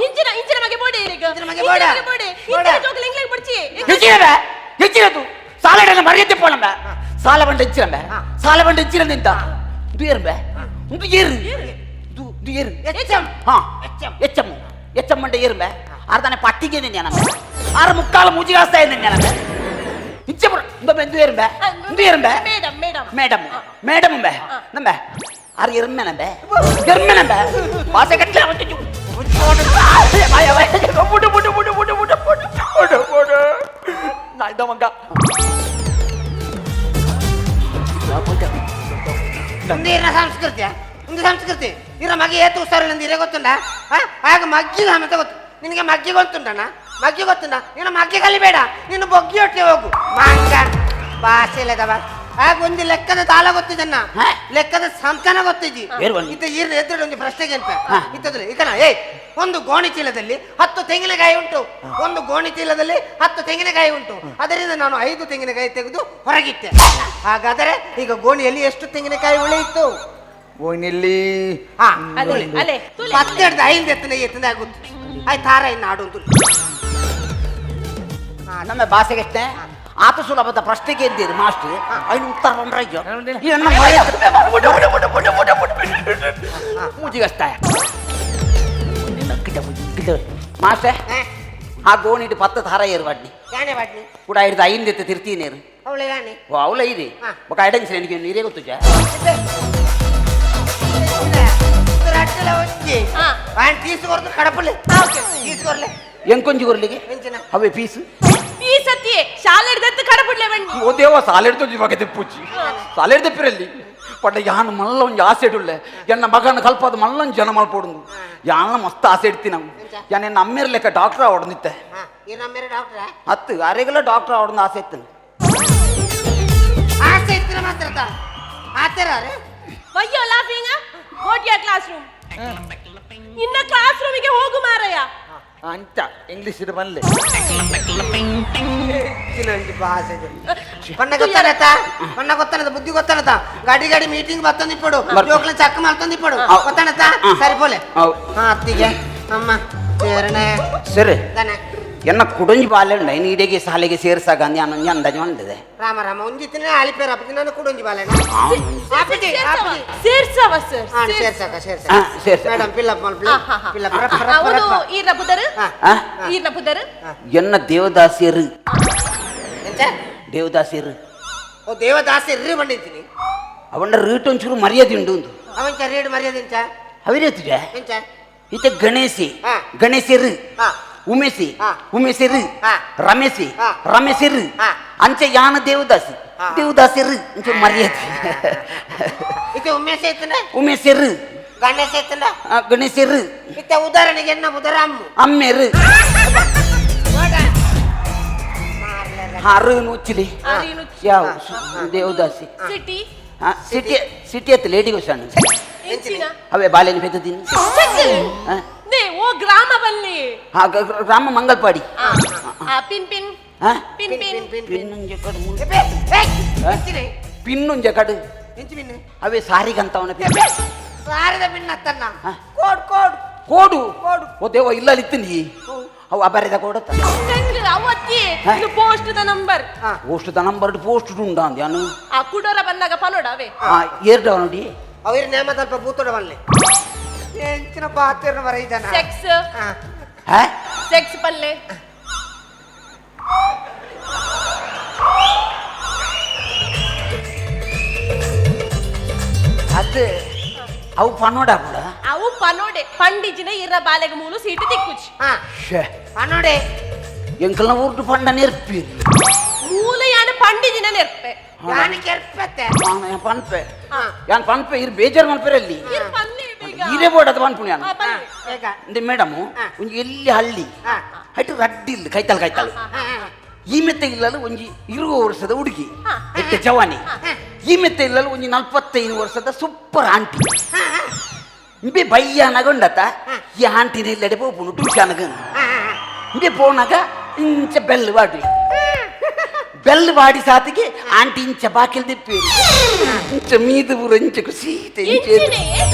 ಇಂಚಿನ ಮಗೆ ಬೋಡೆ ಈಗ ಇಂಚಿನ ಮಗೆ ಬೋಡೆ. ಇಂಚಿನ ಜೋಕುಲು ಇಂಗ್ಲಿಷ್ ಬರ್ಚಿ ಹೆಚ್ಚಿನದು ಸಾಲಡೆಲ್ಲ ಮರ್ಯಾದೆ ಪೋಳಂಬ ಸಾಲ ಬಂಡ ಹೆಚ್ಚಿರಂಬ ಸಾಲ ಬಂಡ ಹೆಚ್ಚಿರ ನಿಂತ ದುಯರ್ಬೆ ಉಂಟು ಏರು ದುಯರು ಹಾ ಎಚ್ಚಂ ಮಂಡ ಏರ್ಬೆ ಅರ್ಧನೆ ಪಟ್ಟಿಗೆ ನಿನ್ನೆ ಆರು ಮುಕ್ಕಾಲ ಮುಜಿಗಾಸ್ತಾ ಇದ್ದೆ ನನಗೆ ಇಂಚೆ ಇಂದು ಏರ್ಬೆ ಮೇಡಮ್ ಮೇಡಮ್ ಬೆ ನಮ್ಮೆ ಆರು ಎರ್ಮೆನಂಬೆ ಎರ್ಮೆನಂಬೆ ಭಾಷೆ ಕಟ್ಲೆ ಮಗ ಇಂದಿರ ಸಂಸ್ಕೃತಿಯ ಒಂದು ಸಂಸ್ಕೃತಿ ಇರ ಮಗೆ ಏತು ಉತ್ಸವ ಇರೇ ಗೊತ್ತುಂಡ ಆಗ ಮಗ್ಗಿಗೆ ಆಮೇಲೆ ಗೊತ್ತು ನಿನಗೆ ಮಗ್ಗಿ ಗೊತ್ತುಂಟಣ್ಣ ಮಗ್ಗಿ ಗೊತ್ತುಂಡ ನೀನು ಮಗ್ಗಿ ಕಲಿಬೇಡ ನೀನು ಬೊಗ್ಗಿ ಹೊಟ್ಟೆ ಹೋಗು ಮಂಗ ಭಾಷೆ ಇಲ್ಲದವ ಆಗ ಒಂದು ಲೆಕ್ಕದ ತಾಳ ಗೊತ್ತಿದ್ದನ್ನ ಲೆಕ್ಕದ ಸಂತಾನ ಗೊತ್ತಿದ್ದಿ ಇತ್ತ ಈರ್ನ ಎದುರು ಒಂದು ಪ್ರಶ್ನೆಗೆ ಅಂತ ಇತ್ತದ್ರೆ ಈತನ ಒಂದು ಗೋಣಿ ಚೀಲದಲ್ಲಿ 10 ತೆಂಗಿನಕಾಯಿ ಉಂಟು ಒಂದು ಗೋಣಿ ಚೀಲದಲ್ಲಿ 10 ತೆಂಗಿನಕಾಯಿ ಉಂಟು ಅದರಿಂದ ನಾನು 5 ತೆಂಗಿನಕಾಯಿ ತೆಗೆದು ಹೊರಗಿಟ್ಟೆ ಹಾಗಾದರೆ ಈಗ ಗೋಣಿಯಲ್ಲಿ ಎಷ್ಟು ತೆಂಗಿನಕಾಯಿ ಉಳಿಯಿತು ಗೋಣಿಯಲ್ಲಿ ಪತ್ತೆಡ್ದು 5 ಎತ್ತನೆ ಆಗುತ್ತೆ ಆಯ್ತು ತಾರ ಇನ್ನು ಆಡೋದು ನಮ್ಮ ಭಾಷೆಗೆ ಎಷ್ಟೇ ಆತ ಸುಲಭದ ಪ್ರಶ್ನೆಗೆ ಇದ್ದೀರಿ ಮಾಸ್ಟರ್ ಐದು ಉತ್ತರ ಮೂಜಿಗಷ್ಟ ಮಾಸ್ಟರ್ ಆ ಗೋಣಿಟ್ಟು 10 ತಾರ ಏರು ಬಾಡ್ನಿ ಯಾನೆ ಬಾಡ್ನಿ ಕೂಡ ಹಿಡಿದು 5 ಎತ್ತ ತಿರ್ತೀನೇರು ಅವಳೆ ಯಾನೆ ಓ ಅವಳ ಇದೆ ఒక ఐడెన్స్ ನನಗೆ ನೀರೇ ಗೊತ್ತುಜ ರಟ್ಟಲ వచ్చి వాని తీసుకొర్దు కడపలే తీసుకొర్లే ಎಂಕೊಂಜಿ ಕೊರ್ಲಿಗೆ ಅವೇ ಪೀಸ್ ಪೀಸ್ ಅತ್ತಿಯೇ ಶಾಲೆ ಹಿಡ್ದತ್ತು ಕಡಬಿಡ್ಲೆ ಬನ್ನಿ ಓ ದೇವ ಸಾಲೆಡ್ ತೊಂಜಿ ಬಗ್ಗೆ ತೆಪ್ಪುಚ್ಚಿ ಸಾಲೆಡ್ ತೆಪ್ಪಿರಲ್ಲಿ ಪಡ್ಡ ಯಾನು ಮಲ್ಲ ಒಂಜಿ ಆಸೆ ಇಡುಳ್ಳೆ ಎನ್ನ ಮಗನ ಕಲ್ಪದ ಮಲ್ಲೊಂದು ಜನ ಮಲ್ಪೋಡು ಯಾನ ಮಸ್ತ್ ಆಸೆ ಇಡ್ತಿ ನಾವು ಯಾನ ಎನ್ನ ಅಮ್ಮೇರ ಲೆಕ್ಕ ಡಾಕ್ಟರ್ ಆವಡ್ನಿತ್ತೆ ಹತ್ತು ಅರೆಗೆಲ್ಲ ಡಾಕ್ಟರ್ ಆವಡ್ನ ಆಸೆ ಇತ್ತು ಆಸೆ ಇತ್ತಿನ ಮಾತಾಡ್ತ ಆತರ ಅಯ್ಯೋ laughing go to your class room ಇನ್ನ ಕ್ಲಾಸ್ ರೂಮಿಗೆ ಹೋಗು ಮಾರಯ್ಯ ಅಂತ ಇಂಗ್ಲಿಷ್ ಇದು ಬನ್ಲೆ పన్న కొత్తనత బుద్ధి కొత్తనత గడి గడి మీటింగ్ బతంది ఇప్పుడు జోకుల చక్క మల్తంది ఇప్పుడు కొత్తనత సరిపోలే అత్తిಗೆ అమ్మ ಸೇರನೆ ಸರಿ ಎನ್ನ ಕುಡಂಜಿ ಬಾಲೆಂಡ ನೀಡೆಗೆ ಶಾಲೆಗೆ ಸೇರ್ಸಾಗ ನಾನು ಅಂದಾಜು ಮಾಡಿದೆ ರಾಮ ರಾಮ ಒಂಜಿತಿನ ಆಲಿಪೇರ ಅಪ್ಪಿ ನಾನು ಕುಡಂಜಿ ಬಾಲೆನ ಆಪಿಟಿ ಸೇರ್ಸವ ಸರ್ ಸೇರ್ಸಕ ಸೇರ್ಸ ಮೇಡಮ್ ಪಿಲ್ಲಪ್ ಪಿಲ್ಲ ಅವನು ಈರ್ನ ಬುದರ್ ಎನ್ನ ದೇವದಾಸಿಯರು ದೇವದಾಸಿಯರು ಓ ದೇವದಾಸಿ ಇರ್ರಿ ಬಂದಿದ್ದೀನಿ ಅವನ ರೀಟ್ ಒಂಚೂರು ಮರ್ಯಾದೆ ಉಂಡು ಅವನ್ ಚರೀಡ್ ಮರ್ಯಾದೆ ಇಂಚ ಅವಿರೇತಿಜ ಇಂಚ ಈತ ಗಣೇಶಿ ಗಣೇಶರು ಉಮೇಶಿ ಉಮೇಶರು ರಮೇಶಿ ರಮೇಶರು ಅಂಚೆ ಯಾನ ದೇವದಾಸಿ ದೇವದಾಸಿರು ಒಂಚೂರು ಮರ್ಯಾದೆ ಇತ್ತೆ ಉಮೇಶ ಐತನೆ ಉಮೇಶರು ಗಣೇಶ ಐತನೆ ಗಣೇಶರು ಇತ್ತೆ ಉದಾಹರಣೆಗೆ ಎನ್ನ ಉದರಮ್ಮ ಅಮ್ಮೇರು ಹಾರು ನುಚ್ಚಿಲಿ ಯಾವ ದೇವದಾಸಿ ಸಿಟಿ ಸಿಟಿ ಸಿಟಿ ಅತ್ತ ಲೇಡಿ ಗೋಷಾಣ ಎಂಚಿನ ಅವೇ ಬಾಲೆನ ಪೆದ್ದದಿನ ನೇ ಓ ಗ್ರಾಮ ಬಲ್ಲಿ ಗ್ರಾಮ Mangalpady pin pin pin pin ಪಿನ್ನೊಂಜ ಕಡು ಪಿನ್ನೊಂಜ ಕಡು ಅವೇ ಸಾರಿಗಂತವನ ಸಾರಿದ ಪಿನ್ನತ್ತನ್ನ ಕೋಡ್ ಕೋಡ್ ಕೋಡು ಓ ದೇವ ಇಲ್ಲ ಇತ್ತೀನಿ ಅವು ಅಬಾರಿದ ಕೋಡತ್ತ ಅವತ್ತಿ ಇದು post the number post the number post ಉಂಡ ಅಂದ್ಯಾನು ಆ ಕುಡೋರ ಬಂದಾಗ ಪನೋಡ ಅವೇ ಏರ್ಡ ನೋಡಿ ಅವ್ರ ನೇಮ ಸ್ವಲ್ಪ ಬೂತೋಡ ಬನ್ನಿ ಎಂಚಿನ ಪಾತ್ರೆನ ಬರೈದನ ಸೆಕ್ಸ್ ಪಲ್ಲೆ ಅದು ಅವು ಪನೋಡ ಕೂಡ ಅವು ಪನೋಡೆ ಪಂಡಿಜಿನ ಇರ ಬಾಲೆಗೆ ಮೂಲು ಸೀಟು ತಿಕ್ಕುಚಿ ಪನೋಡೆ ಎಂಕಲ್ನ ಊರ್ದು ಪಂಡ ನೆರ್ಪಿ ಮೂಲ ಯಾನ ಪಂಡಿಜಿನ ನೆರ್ಪೆ ಯಾನಿ ಕೆರ್ಪತ್ತೆ ಪನ್ಪೆ ಯಾನ್ ಪನ್ಪೆ ಇರ್ ಬೇಜಾರು ಮಲ್ಪೆರಲ್ಲಿ ಇರ್ ಪನ್ನೆ ಬೇಗ ಈರೇ ಬೋಡದ ಪನ್ಪುಣಿ ಯಾನು ಬೇಗ ಇಂದೆ ಮೇಡಮು ಒಂಜಿ ಎಲ್ಲಿ ಹಳ್ಳಿ ಹೈಟು ರಡ್ಡಿಲ್ಲ ಕೈತಾಳು ಈ ಮೆತ್ತೆ ಇಲ್ಲಲು ಒಂಜಿ 20 ವರ್ಷದ ಹುಡುಗಿ ಎಟ್ಟೆ ಜವಾನಿ ಈ ಮೆತ್ತೆ ಇಲ್ಲಲು ಒಂಜಿ 45 ವರ್ಷದ ಸೂಪರ್ ಆಂಟಿ ಇಂಬೆ ಬಯ್ಯನಗೊಂಡತ ಈ ಆಂಟಿನ ಇಲ್ಲಡೆ ಪೋಪುನು ಟ್ಯೂಷನ್ಗ ಇಂಬೆ ಪೋನಾಗ ಇಂಚ ಬೆಲ್ ಬಾಡಿ ಸಾತಿಗೆ ಆಂಟಿ ಇಂಚ ಬಾಕಿಲ್ ದಿಪ್ಪೇರಿ ಇಂಚ ಮೀದು ಬುರ ಇಂಚ ಕುಸೀತೆ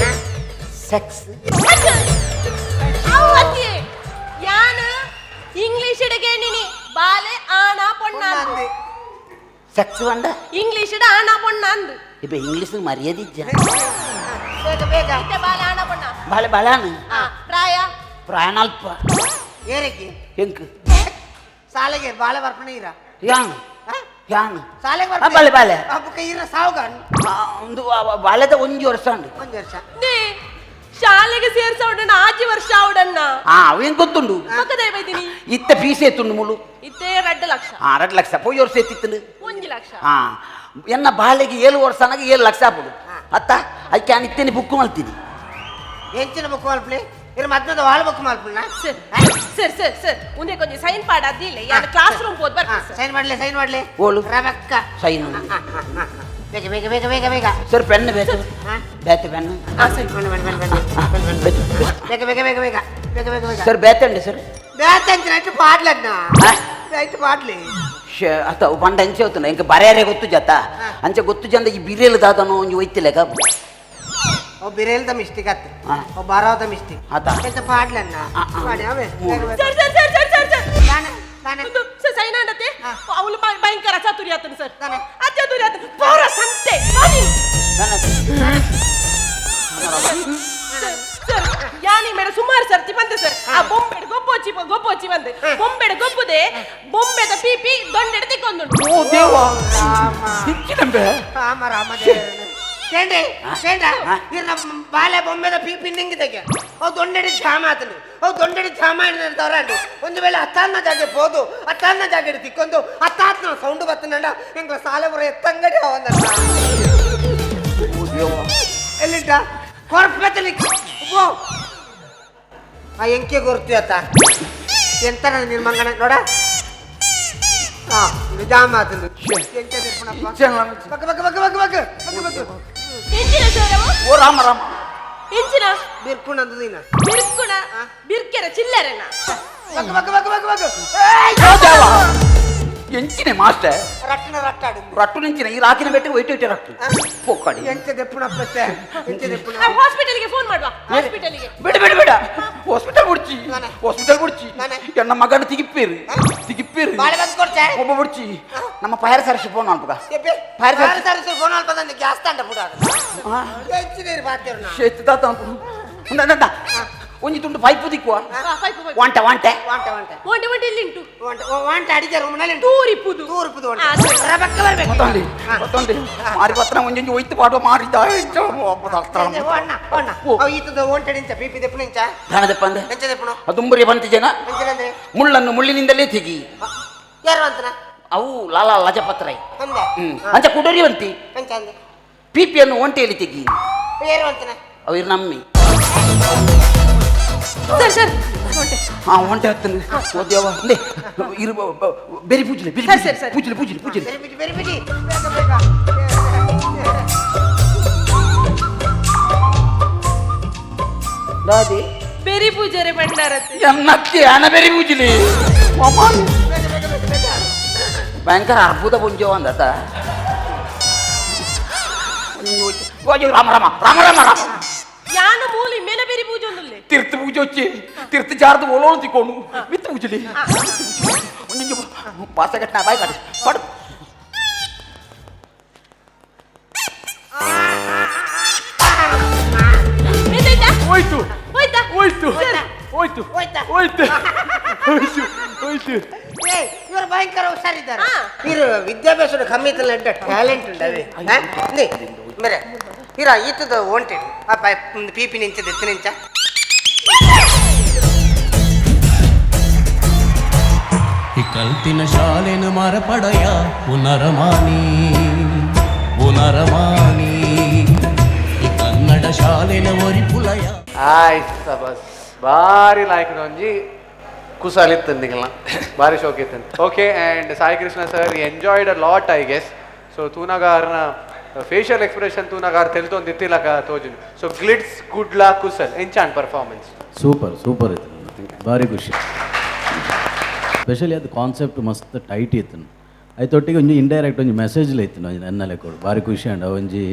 ಸೆಕ್ಸ್ ಅವತ್ತಿ ಯಾನ ಇಂಗ್ಲಿಷ್ ಇಡಗೆ ನಿನಿ ಬಾಲೆ ಆಣ ಪೊಣ್ಣ ಸೆಕ್ಸ್ ಬಂಡ ಇಂಗ್ಲಿಷ್ ಇಡ ಆಣ ಪೊಣ್ಣ ಅಂದು ಇಬ್ಬ ಇಂಗ್ಲಿಷ್ ಮರ್ಯಾದೆ ಇಜ್ಜ ಬೇಗ ಬೇಗ ಇತ್ತೆ ಬಾಲೆ ಆಣ ಪೊಣ್ಣ ಬಾಳೆ ಬಾಳಾನು ಪ್ರಾಯ ಪ್ರಾಯನಲ್ಪ ಏರಿಕೆ ಎಂಕ್ ಸಾಲೆಗೆ ಬಾಳೆ ಬರ್ಪಣೆ ಇರ ಯಾನು ಯಾನು ಶಾಲೆಗೆ ಬಾಲೆ ಬಾಲೆ ಬೊಕ್ಕ ಇರ ಸಾವುಗ ಒಂದು ಬಾಲೆದ ಒಂಜಿ ವರ್ಷ ಉಂಡು ಒಂದು ವರ್ಷ ನೇ ಶಾಲೆಗೆ ಸೇರ್ಸೋಡಣ್ಣ ಆಜಿ ವರ್ಷ ಅವಡಣ್ಣ ಅವೇನ್ ಗೊತ್ತುಂಡು ಮಕ್ಕದೇ ಬೈದಿನಿ ಇತ್ತ ಫೀಸ್ ಎತ್ತುಂಡು ಮುಳು ಇತ್ತೇ 2 ಲಕ್ಷ 2 ಲಕ್ಷ ಪೋಯಿ ವರ್ಷ ಎತ್ತಿತ್ತು 1 ಲಕ್ಷ ಎನ್ನ ಬಾಲೆಗೆ 7 ವರ್ಷ 7 ಲಕ್ಷ ಆಪುಡು ಅತ್ತ ಅದಕ್ಕೆ ನಾನು ಇತ್ತೇನೆ ಬುಕ್ ಮಾಡ್ತೀನಿ ಎಂಚಿನ ಬುಕ್ ಮಲ್ಪಲಿ ಇರ ಮದ್ನದ ವಾಳ ಬುಕ್ ಮಲ್ಪಲ್ನ ಸರ್ ಉಂದೆ ಕೊಂಚ ಸೈನ್ ಪಾಡ ಅದಿಲ್ಲ ಯಾನ ಕ್ಲಾಸ್ ರೂಮ್ ಹೋದ್ ಬರ್ತೀನಿ ಸೈನ್ ಮಾಡ್ಲೆ ಓಳು ರಮಕ್ಕ ಸೈನ್ ಬೇಗ ಬೇಗ ಬೇಗ ಬೇಗ ಬೇಗ ಸರ್ ಪೆನ್ ಬೇಕು ಬೇತೆ ಪೆನ್ ಬೇಗ ಬೇಗ ಬೇಗ ಬೇಗ ಬೇಗ ಬೇಗ ಬೇಗ ಸರ್ ಬೇತೆ ಉಂಡೆ ಸರ್ ಬೇತ ಅಂಚಿನಟ್ಟು ಪಾಡ್ಲನ್ನ ಆಯ್ತು ಪಾಡ್ಲಿ ಅತ್ತ ಪಂಡ ಅಂಚೆ ಹೋಗ್ತಾನೆ ಇಂಕ ಬರೆಯರೆ ಗೊತ್ತು ಜತ ಅಂಚೆ ಗೊತ್ತು ಜಂದ ಈ ಬಿರಿಯಲ್ ದಾದನೋ ಒಂಜಿ ಒಯ್ತಿಲೆಗ ಓ ಬಿರೇಲ್ದ ಮಿಸ್ಟೇಕ್ ಆತ್ ಓ ಬಾರಾವದ ಮಿಸ್ಟೇಕ್ ಆತ ಎಂತ ಪಾಡ್ಲನ್ನ ಮಾಡಿ ಅವೇ ಸರ್ ಸೈನ್ ಆಡತ್ತೆ ಅವಳು ಭಯಂಕರ ಚಾತುರಿ ಆತನು ಸರ್ ತಾನೆ. ಆ ಚಾತುರಿ ಆತ ಪೌರ ಸಂತೆ ಬನ್ನಿ ಸರ್ ಯಾನಿ ಮೇಡ ಸುಮಾರು ಸರ್ತಿ ಬಂದೆ ಸರ್ ಆ ಬೊಂಬೆಡ್ ಗೊಪ್ಪೊಚ್ಚಿ ಬಂದೆ ಬೊಂಬೆಡ್ ಗೊಪ್ಪುದೆ ಬೊಂಬೆದ ಪೀಪಿ ದೊಂಡೆಡ್ ತಿಕ್ಕೊಂದು ಓ ದೇವ ರಾಮ ರಾಮ ಚೇಂಡೆ ಚೇಂಡ ಇರ್ನ ಬಾಲೆ ಬೊಂಬೆದ ಪಿನ್ನಿಂಗ್ ತೆಗೆ ಅವು ದೊಂಡೆಡಿ ಜಾಮ ಆತನು ಅವು ದೊಂಡೆಡಿ ಜಾಮ ಹಿಡಿದವ್ರಂಡು ಒಂದು ವೇಳೆ ಹತ್ತಾನ್ನ ಜಾಗೆ ಹೋದು ಹತ್ತಾನ್ನ ಜಾಗೆ ತಿಕ್ಕೊಂಡು ಹತ್ತಾತ್ನ ಸೌಂಡ್ ಬತ್ತನಂಡ ಎಂಗ್ಲ ಸಾಲೆಪುರ ಎತ್ತಂಗಡಿ ಅವಂದ ಎಲ್ಲಿಟ್ಟ ಕೊರ್ಪದಲ್ಲಿ ಆ ಎಂಕೆ ಗುರ್ತಿ ಅತ್ತ ಎಂತ ನಿರ್ಮಂಗಣ ನೋಡ ಜಾಮ ಆತನು ಎಂಕೆ ನಿರ್ಪಣಪ್ಪ ಬಗ್ ಬಗ್ ಬಗ್ ಬಗ್ ಬಗ್ ಬಗ್ ಬಗ್ ಎಂಚಿನ ಸರ್ ಅವ ಓ ರಾಮ ರಾಮ ಎಂಚಿನ ಬಿರ್ಕುಣಂದು ನೀನ ಬಿರ್ಕುಣ ಬಿರ್ಕೆರ ಚಿಲ್ಲರೆನ ಬಗ್ ಬಗ್ ಬಗ್ ಬಗ್ ಬಗ್ ಓ ದೇವ ಎಂಚಿನೆ ಮಾಸ್ಟರ್ ರಟ್ಟನ ರಟ್ಟಾಡಿಂದು ರಟ್ಟು ನೆಂಚಿನ ಈ ರಾಕಿನ ಬೆಟ್ಟ ಒಯ್ಟು ರಟ್ಟು ಪೋಕಾಡಿ ಎಂಚೆ ದೆಪ್ಪುಣಪ್ಪತ್ತೆ ಎಂಚೆ ದೆಪ್ಪುಣ ಹಾಸ್ಪಿಟಲ್ಗೆ ಫೋನ್ ಮಾಡುವ ಹಾಸ್ಪಿಟಲ್ಗೆ ಬೇಡ ಬೇಡ ಬೇಡ ಹಾಸ್ಪಿಟಲ್ ಬಿಡ್ಚಿ ನಾನೆ. ಹಾಸ್ಪಿಟಲ್ ಬಿಡ್ಚಿ ನಾನೆ. ಎನ್ನ ಮಗನ ತಿಗಿಪ್ಪೇರು ತಿಗಿಪ್ಪೇರು ಬಾಳೆ ಬಂದು ಕೊಡ್ಚೆ ಒಬ್ಬ ಬಿಡ್ಚಿ ನಮ್ಮ ಫೈರ್ ಸರ್ವಿಸ್ ಫೋನ್ ಅನ್ಪಗ ಎಪ್ಪೆ ಫೈರ್ ಫೈರ್ ಸರ್ವಿಸ್ ಫೋನ್ ಅಲ್ಪ ತಂದೆ ಗ್ಯಾಸ್ ತಂಡ ಪುಡ ಎಂಚಿನೇರಿ ಬಾತ್ಯರ್ನ ಶೇತ್ ತಾತ ಅಂತ ಒಂಜಿ ತುಂಡು ಪೈಪು ದಿಕ್ಕುವ ವಾಂಟ ವಾಂಟೆ ವಾಂಟ ವಾಂಟ ಒಂಟಿ ಒಂಟಿ ಇಲ್ಲಿಂಟು ವಾಂಟ ವಾಂಟ ಅಡಿಗೆ ರೂಮ್ನಲ್ಲಿ ತೂರಿಪ್ಪುದು ತೂರ್ಪುದು ವಾಂಟ ಆ, ಸರಿ. ರಬಕ್ಕ ಬರ್ಬೇಕು ಗೊತ್ತೊಂಡಿ ಗೊತ್ತೊಂಡಿ ಮಾರಿ ಪತ್ರ ಒಂಜೊಂಜಿ ಒಯ್ತು ಪಾಡುವ ಮಾರಿದ ಅಣ್ಣ ಅಣ್ಣ ಅವು ಈತದ ಒಂಟಡಿಂಚ ಪಿಪಿ ದೆಪ್ಪುನಿಂಚ ಗಾಣದಪ್ಪ ಅಂದೆ ಎಂಚೆ ದೆಪ್ಪುನು ಅದುಂಬರಿ ಬಂತಿ ಜನ ಎಂಚಿನಂದ್ರೆ ಮುಳ್ಳನ್ನು ಮುಳ್ಳಿನಿಂದಲೇ ತೆಗಿ ಯಾರು ಅಂತನ ಅವು ಲಾಲಾ ಲಜಪತ್ರೈ ಅಂದೆ ಅಂಚ ಕುಡರಿ ಬಂತಿ ಎಂಚ ಅಂದೆ ಪಿಪಿಯನ್ನು ಒಂಟೆಯಲ್ಲಿ ತೆಗಿ ಯಾರು ಅಂತನ ಅವು ಇರ್ ನಮ್ಮಿ ಸರ್ ಹೊಂಟೆ ಒಂಟೆ ಹತ್ತನು ಓ ದೇವ ಅಂದೆ ಇರು ಬೆರಿ ಪೂಜಲೆ ಬೆರಿ ಸರಿ, ಸರಿ, ಸರಿ. ಪೂಜಲೆ ಪೂಜಲೆ ಪೂಜಲೆ ಬೇರೆ ಬಿಡಿ ಬೇರೆ ಬಿಡಿ ಬೇಗ ಬೇಗ ದಾದಿ ಬೇರೆ ಪೂಜಾರೆ ಭಂಡಾರತ್ತೆ ಎನ್ನಕ್ಕೆ ಅನ ಬೆರಿ ಪೂಜಲೆ ಭಯಂಕರ ಅರ್ಬುದ ಪುಂಜೋ ಅಂದತ ರಾಮ ರಾಮ ರಾಮ ರಾಮ ರಾಮ ಯಾನ ಮೂಲಿ ಮೇನ ಬೇರೆ ಪೂಜೆ ಒಂದಲ್ಲೇ ತೀರ್ಥ ಪೂಜೆ వచ్చి ತೀರ್ಥ ಜಾರದು ಓಲೋಳು ತಿಕ್ಕೊಂಡು ಮಿತ್ತ ಪೂಜಲಿ ಒಂದಿಂಜು ಪಾಸ ಕಟ್ನ ಬಾಯ್ ಕಾಡಿ ಪಡು ಎಂತಾಯ್ತಾ ಹೋಯ್ತು ಹೋಯ್ತಾ ಹೋಯ್ತು ಸರ್, ಹೋಯ್ತು ಹೋಯ್ತಾ? ಹೋಯ್ತು ಹೋಯ್ತು ಹೋಯ್ತು ಏಯ್ ಇವರು ಭಯಂಕರ ಹುಷಾರಿದ್ದಾರೆ ಹಾ. ಇವರು ವಿದ್ಯಾಭ್ಯಾಸದ ಕಮ್ಮಿ ಇತ್ತಲ್ಲ ಟ್ಯಾಲೆಂಟ್ ಉಂಟವೆ ಮೇರೆ ಇರ ಈತದ ಒಂಟೆ ಆ ಒಂದು ಪೀಪಿ ನಿಂಚ ದೆತ್ತು ನಿಂಚ ಈ ಕಲ್ತಿನ ಶಾಲೆನ ಮರಪಡಯ ಪುನರಮಾನಿ ಈ ಕನ್ನಡ ಶಾಲೆನ ಒರಿಪುಲಯ ಆಯ್ತು ಬಸ್ ಭಾರಿ ಲಾಯ್ಕದ ಒಂಜಿ ಕುಸಾಲಿತ್ತಂದಿಗಲ್ಲ ಭಾರಿ ಶೋಕ್ ಇತ್ತಂತ okay and Sai Krishna sir enjoyed a lot I guess so ತೂನಗಾರನ ಫೇಶಿಯಲ್ ಎಕ್ಸ್ಪ್ರೆಷನ್ ತೂನಗಾರ ತೆಲ್ತೊಂದು ಇತ್ತಿಲಕ ತೋಜುನು ಸೊ ಗ್ಲಿಟ್ಸ್ ಗುಡ್ಲಾ ಕುಸಲ್ ಎಂಚಾನ್ ಪರ್ಫಾರ್ಮೆನ್ಸ್ ಸೂಪರ್ ಇತ್ತು ಭಾರಿ ಖುಷಿ ಸ್ಪೆಷಲಿ ಅದು ಕಾನ್ಸೆಪ್ಟ್ ಮಸ್ತ್ ಟೈಟ್ ಇತ್ತು ಐತೊಟ್ಟಿಗೆ ಒಂಜಿ ಇಂಡೈರೆಕ್ಟ್ ಒಂಜಿ ಮೆಸೇಜ್ಲ ಇತ್ತು ನನ್ನ ಲೆಕ್ಕ ಭಾರಿ ಖುಷಿ ಅಂಡ ಒಂಜಿ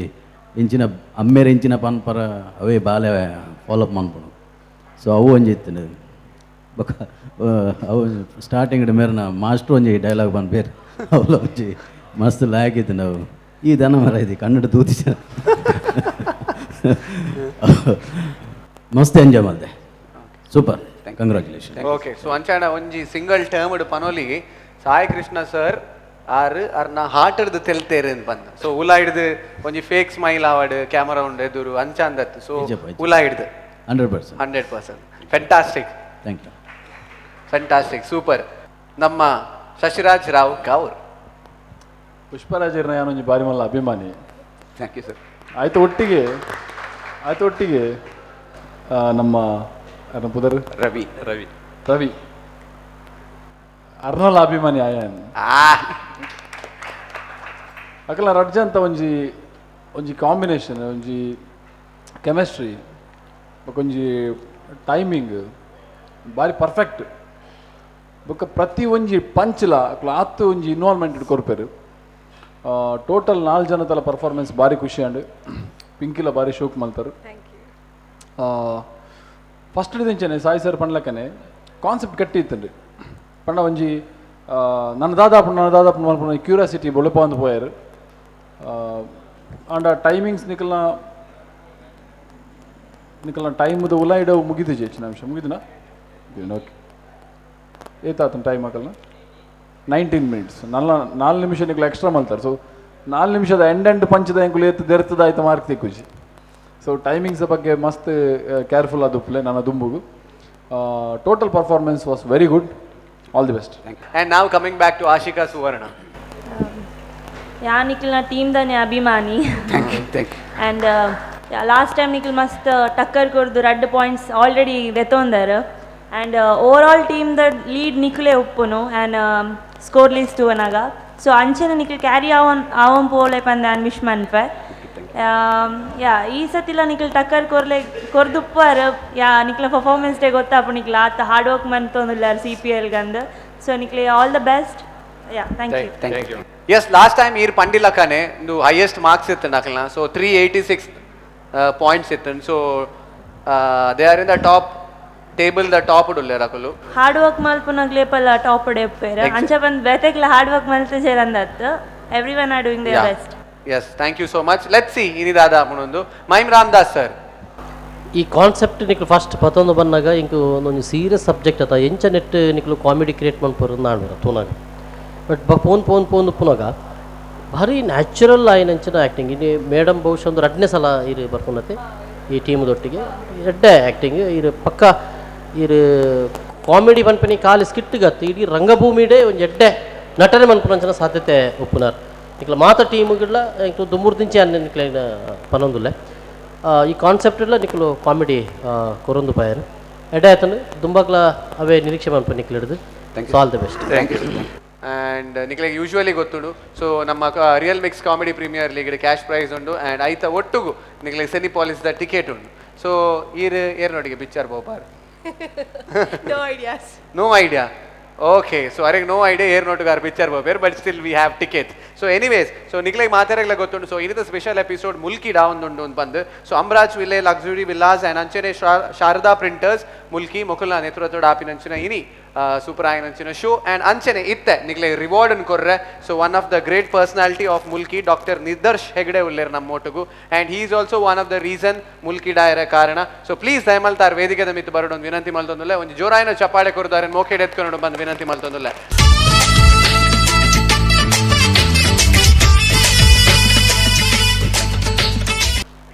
ಇಂಚಿನ ಅಮ್ಮೇರ ಇಂಚಿನ ಪನ್ಪರ ಅವೇ ಬಾಲೆ ಫಾಲೋಅಪ್ ಮನ್ಪುಣು ಸೊ ಅವು ಒಂಜಿ ಇತ್ತು ಬೊಕ ಅವು ಸ್ಟಾರ್ಟಿಂಗ್ ಮೇರೆನ ಮಾಸ್ಟ್ರು ಒಂಜಿ ಡೈಲಾಗ್ ಬಂದು ಬೇರೆ ಅವಳು ಒಂಜಿ ಮಸ್ತ್ ಲಾಯಕ್ ಇತ್ತು ನಾವು ಈ ದನ ಮರ ಇದು ಕನ್ನಡ ತೂತಿಸ ಮಸ್ತ್ ಎಂಜಾಯ್ ಮಾಡಿದೆ ಸೂಪರ್ ಕಂಗ್ರ್ಯಾಚುಲೇಷನ್ ಓಕೆ ಸೊ ಅಂಚಾಣ ಒಂಜಿ ಸಿಂಗಲ್ ಟರ್ಮ್ಡ್ ಪನೋಲಿ ಸಾಯಿ ಕೃಷ್ಣ ಸರ್ ಆರು ಅರ್ನ ಹಾರ್ಟ್ ಹಿಡ್ದು ತೆಲ್ತೇರು ಅಂತ ಬಂದ ಸೊ ಉಲ ಹಿಡ್ದು ಒಂಜಿ ಫೇಕ್ ಸ್ಮೈಲ್ ಆವಾಡು ಕ್ಯಾಮರಾ ಉಂಡು ಎದುರು ಅಂಚಂದತ್ತು ಸೊ ಉಲ ಹಿಡ್ದು 100%. 100%. Fantastic, thank you. Fantastic, super. ನಮ್ಮ ಶಶಿರಾಜ್ ರಾವ್ ಗೌರ್. ಪುಷ್ಪರಾಜರ್ನ ಯಾನೊಂಜಿ ಬಾರಿ ಮಲ್ಲ ಅಭಿಮಾನಿ. Thank you sir. ಆಯ್ತು ಒಟ್ಟಿಗೆ ನಮ್ಮ ಯಾರ ಪುದರ್ ರವಿ ರವಿ ಅರ್ನಲ್ ಅಭಿಮಾನಿ ಆಯನ್ ಅಕಲ ರಡ್ಜ ಅಂತ ಒಂಜಿ ಕಾಂಬಿನೇಷನ್ ಒಂಜಿ ಕೆಮಿಸ್ಟ್ರಿ ಒಂಜಿ ಟೈಮಿಂಗ್ ಬಾರಿ ಪರ್ಫೆಕ್ಟ್ ಬೊಕ್ಕ ಪ್ರತಿ ಒಂಜಿ ಪಂಚ್ಲ ಅಕ್ಲ ಆತ್ತು ಒಂಜಿ ಇನ್ವಾಲ್ವ್ಮೆಂಟ್ ಕೊರ್ಪೆರು. ಟೋಟಲ್ 4 ಜನತಲ ಪರ್ಫಾರ್ಮೆನ್ಸ್ ಬಾರಿ ಖುಷಿ ಅಂಡ್ ಪಿಂಕಿಲ ಬಾರಿ ಶೋಕ್ ಮಲ್ತರು. ಫಸ್ಟ್ ಹಿಡಿದಿಂಚನೆ ಸಾಯಿ ಸರ್ ಪಂಡ್ಲಕ್ಕನೆ ಕಾನ್ಸೆಪ್ಟ್ ಗಟ್ಟಿ ಇತ್ತಂಡ್ರಿ ಪಂಡ ಒಂಜಿ ನನ್ನ ದಾದಾಪು ಮಲ್ಪುನ ಕ್ಯೂರಿಯಾಸಿಟಿ ಬೊಳಪ ಅಂದು ಪೋಯಾರು. ಅಂಡ ಟೈಮಿಂಗ್ಸ್ ನಿಕಲ್ನ ಟೈಮ್ದು ಉಲ ಇಡವು ಮುಗಿದು ಹೆಚ್ಚಿನ ಅಂಶ ಮುಗಿದಿನ ಓಕೆ ಏತಾತನ ಟೈಮ್ ಹಾಕಲ್ನ 19 minutes 4 ನಿಮಿಷ ನಿಕಲ್ ಎಕ್ಸ್ಟ್ರಾ ಮಲ್ತಾರೆ. ಸೊ 4 ನಿಮಿಷದ ಎಂಡ್ ಪಂಚದ ಎಂಕುಲು ಎತ್ತದ ಆಯ್ತು ಮಾರ್ಕ್ ತೆಕ್ಕುಜಿ. ಸೊ ಟೈಮಿಂಗ್ಸ್ ಬಗ್ಗೆ ಮಸ್ತ್ ಕೇರ್ಫುಲ್ ಆದುಪ್ಲೆ ನನ್ನ ದುಂಬುಗು. Total performance was very good. All the best. And now coming back to Ashika Suvarna. Yeah, Nikhil na team da ne abhimani. Thank you. And yeah, last time Nikhil must takkar kordu red points already vetondar. And overall team the lead Nikhile uppunu and score list anaga. So anchana Nikhil carry avon pole pande an wish manpe. Yeah, ee satila Nikhil takkar korduppar. Yeah, Nikhil performance day gotta appu Nikhil at hard work mantondullar CPL gandu. So Nikhil all the best. Yeah, thank you. Yes, last time here Pandilakane the highest marks ittan akalna. So 386 points ittan. So they are in the top table, the top udullera akulu. Hard work malpunagle pala top deppera. Ancha band betekla hard work malte serandattu. Everyone are doing their best. Yes, thank you so much. Let's see ini dada munundu. Maim Ramdas sir. ಈ concept ನಿಕ್ಲು first ಪತೊಂದು ಬಂದಾಗ ಇಂಕು ಒಂದೊಂದು serious subject ಅದ ಎಂಚ ನೆಟ್ ನಿಕ್ಲು ಕಾಮಿಡಿ ಕ್ರಿಯೇಟ್ ಮಾಡ್ಪರು ನಾಡ್ಬರ ತೂನಾಗ ಬಟ್ ಪೋನ್ ಉಪ್ಪುನಾಗ ಭಾರಿ ನ್ಯಾಚುರಲ್ ಆಯ್ನಂಚಿನ ಆ್ಯಕ್ಟಿಂಗ್ ಇಲ್ಲಿ ಮೇಡಮ್ ಬಹುಶಃ ಒಂದು 2ನೇ ಸಲ ಇರು ಬರ್ಕೊಂಡತೆ ಈ ಟೀಮ್ದೊಟ್ಟಿಗೆ ಎಡ್ಡೆ ಆ್ಯಕ್ಟಿಂಗ್ ಇರು ಪಕ್ಕ ಇರು ಕಾಮಿಡಿ ಮನ್ಪನಿ ಕಾಲು ಸ್ಕಿಟ್ಗತ್ತು ಇಡೀ ರಂಗಭೂಮಿಡೆ ಒಂದು ಎಡ್ಡೆ ನಟನೆ ಮನ್ಪುನಂಚಿನ ಸಾಧ್ಯತೆ ಒಪ್ಪುನಾರ್ ನಿಕ್ಲ ಮಾತ ಟೀಮ್ಗಳ ಇಂಕ್ಲು ದುಮ್ಮೂರು ದಿಂಚೆ ಅನ್ನ ನಿಕ್ಲ ಪನೊಂದುಲ್ಲೆ ಈ ಕಾನ್ಸೆಪ್ಟ್ ನಿಕ್ಲು ಕಾಮಿಡಿ ಕೊರೊಂದು ಪಾಯರು ಎಡೆ ಆಯ್ತಾನೆ ದುಂಬಕ್ಲ ಅವೇ ನಿರೀಕ್ಷೆ ಮನ್ಪ ನಿಕ್ಲು ಹಿಡಿದು all the best. Thank you. And ನಿಕ್ಲಿಗೆ ಯೂಶ್ವಲಿ ಗೊತ್ತುಂಡು ಸೊ ನಮ್ಮ real mix comedy premier league cash prize ಉಂಡು ಆ್ಯಂಡ್ ಐತ ಒಟ್ಟುಗು ನಿಕ್ಲಿಗೆ ಸೆನಿ ಪಾಲಿಸ್ದ ಟಿಕೆಟ್ ಉಂಡು. ಸೊ ಏರ್ನೊಟ್ಟಿಗೆ ಪಿಕ್ಚರ್ ಬೋಪಾರ್ no idea. Okay, so I no idea here not to go picture but still we have tickets. So anyways, so Nikolai Mataragla gotundu. So in the special episode Mulki down undu bandu. So Amraj Ville Luxury Villas and Anchane Sharda Printers Mulki Mokula Netratoda Apinanchina ini super Anchina show and Anchane itte Nikolai reward and korre. So one of the great personality of Mulki, Dr. Nidarsh Hegde uller nammotugu, and he is also one of the reason Mulki daire karana. So please Daimal tar ವೇದಿಕೆದ ಮಿತ್ತು ಬರೋಣ ವಿನಂತಿ ಮಾಡ್ತಂದುಲ್ಲ ಒಂದು ಜೋರಾಯಿನ ಚಪ್ಪಾಳೆ ಕೊಡ್ತಾರೆ ಮೋಕೆಡ್ ಎತ್ಕೊಂಡು ಬಂದು ವಿನಂತಿ ಮಾಡ್ತಂದುಲ್ಲ.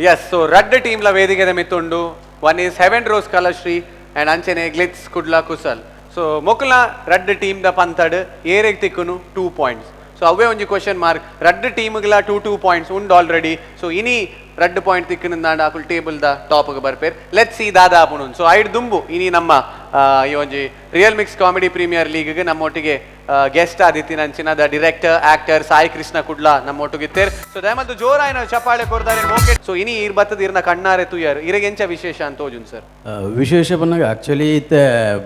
Yes, so Radda team la ವೇದಿಕೆದ ಮಿತ್ತುಂಡು. One is Heaven Rose Kalashri and Anchane Glitz Kudla Kusal. So Mokula Radda team da pantadu ಏರೆಗ್ ತಿಕ್ಕುನು 2 points. So ಅವೇ ಒಂದು ಕ್ವಶನ್ ಮಾರ್ಕ್ ರಡ್ಡು ಟೀಮ್ಗಳ 2 points ಉಂಡು ಆಲ್ರೆಡಿ. ಸೊ ಇನಿ ರಡ್ಡು ಪಾಯಿಂಟ್ ತಿಕ್ಕನಿಂದ ಅಕುಲ್ ಟೇಬಲ್ ದ ಟಾಪ್ಗೆ ಬರ್ಪೇರ್. ಲೆಟ್ ಸಿ ದಾದಾ ಆಪುನು. ಸೊ ಐಡ್ ದುಂಬು ಇನಿ ನಮ್ಮ ಈ ಒಂಜಿ ರಿಯಲ್ ಮಿಕ್ಸ್ ಕಾಮಿಡಿ ಪ್ರೀಮಿಯರ್ ಲೀಗ್ಗೆ ನಮ್ಮೊಟ್ಟಿಗೆ ಗೆಸ್ಟ್ ಆದಿತ್ತಿನ ಅಂಚಿನ the director actor Sai Krishna Kudla ನಮ್ಮೊಟ್ಟಿಗಿತ್ತೇರ್. ಸೊ ದಯಮಂತು ಜೋರಾಯಿನ ಚಪ್ಪಾಳೆ ಕೊಡ್ತಾರೆ ಮೋಕೆ. ಸೊ ಇನಿ ಇರ್ ಬತ್ತದ ಇರ್ನ ಕಣ್ಣಾರೆ ತುಯ್ಯಾರು ಇರಗೆಂಚ ವಿಶೇಷ ಅಂತ ತೋಜುನ್ ಸರ್. ವಿಶೇಷ ಬಂದಾಗ ಆ್ಯಕ್ಚುಲಿ ಇತ್ತೆ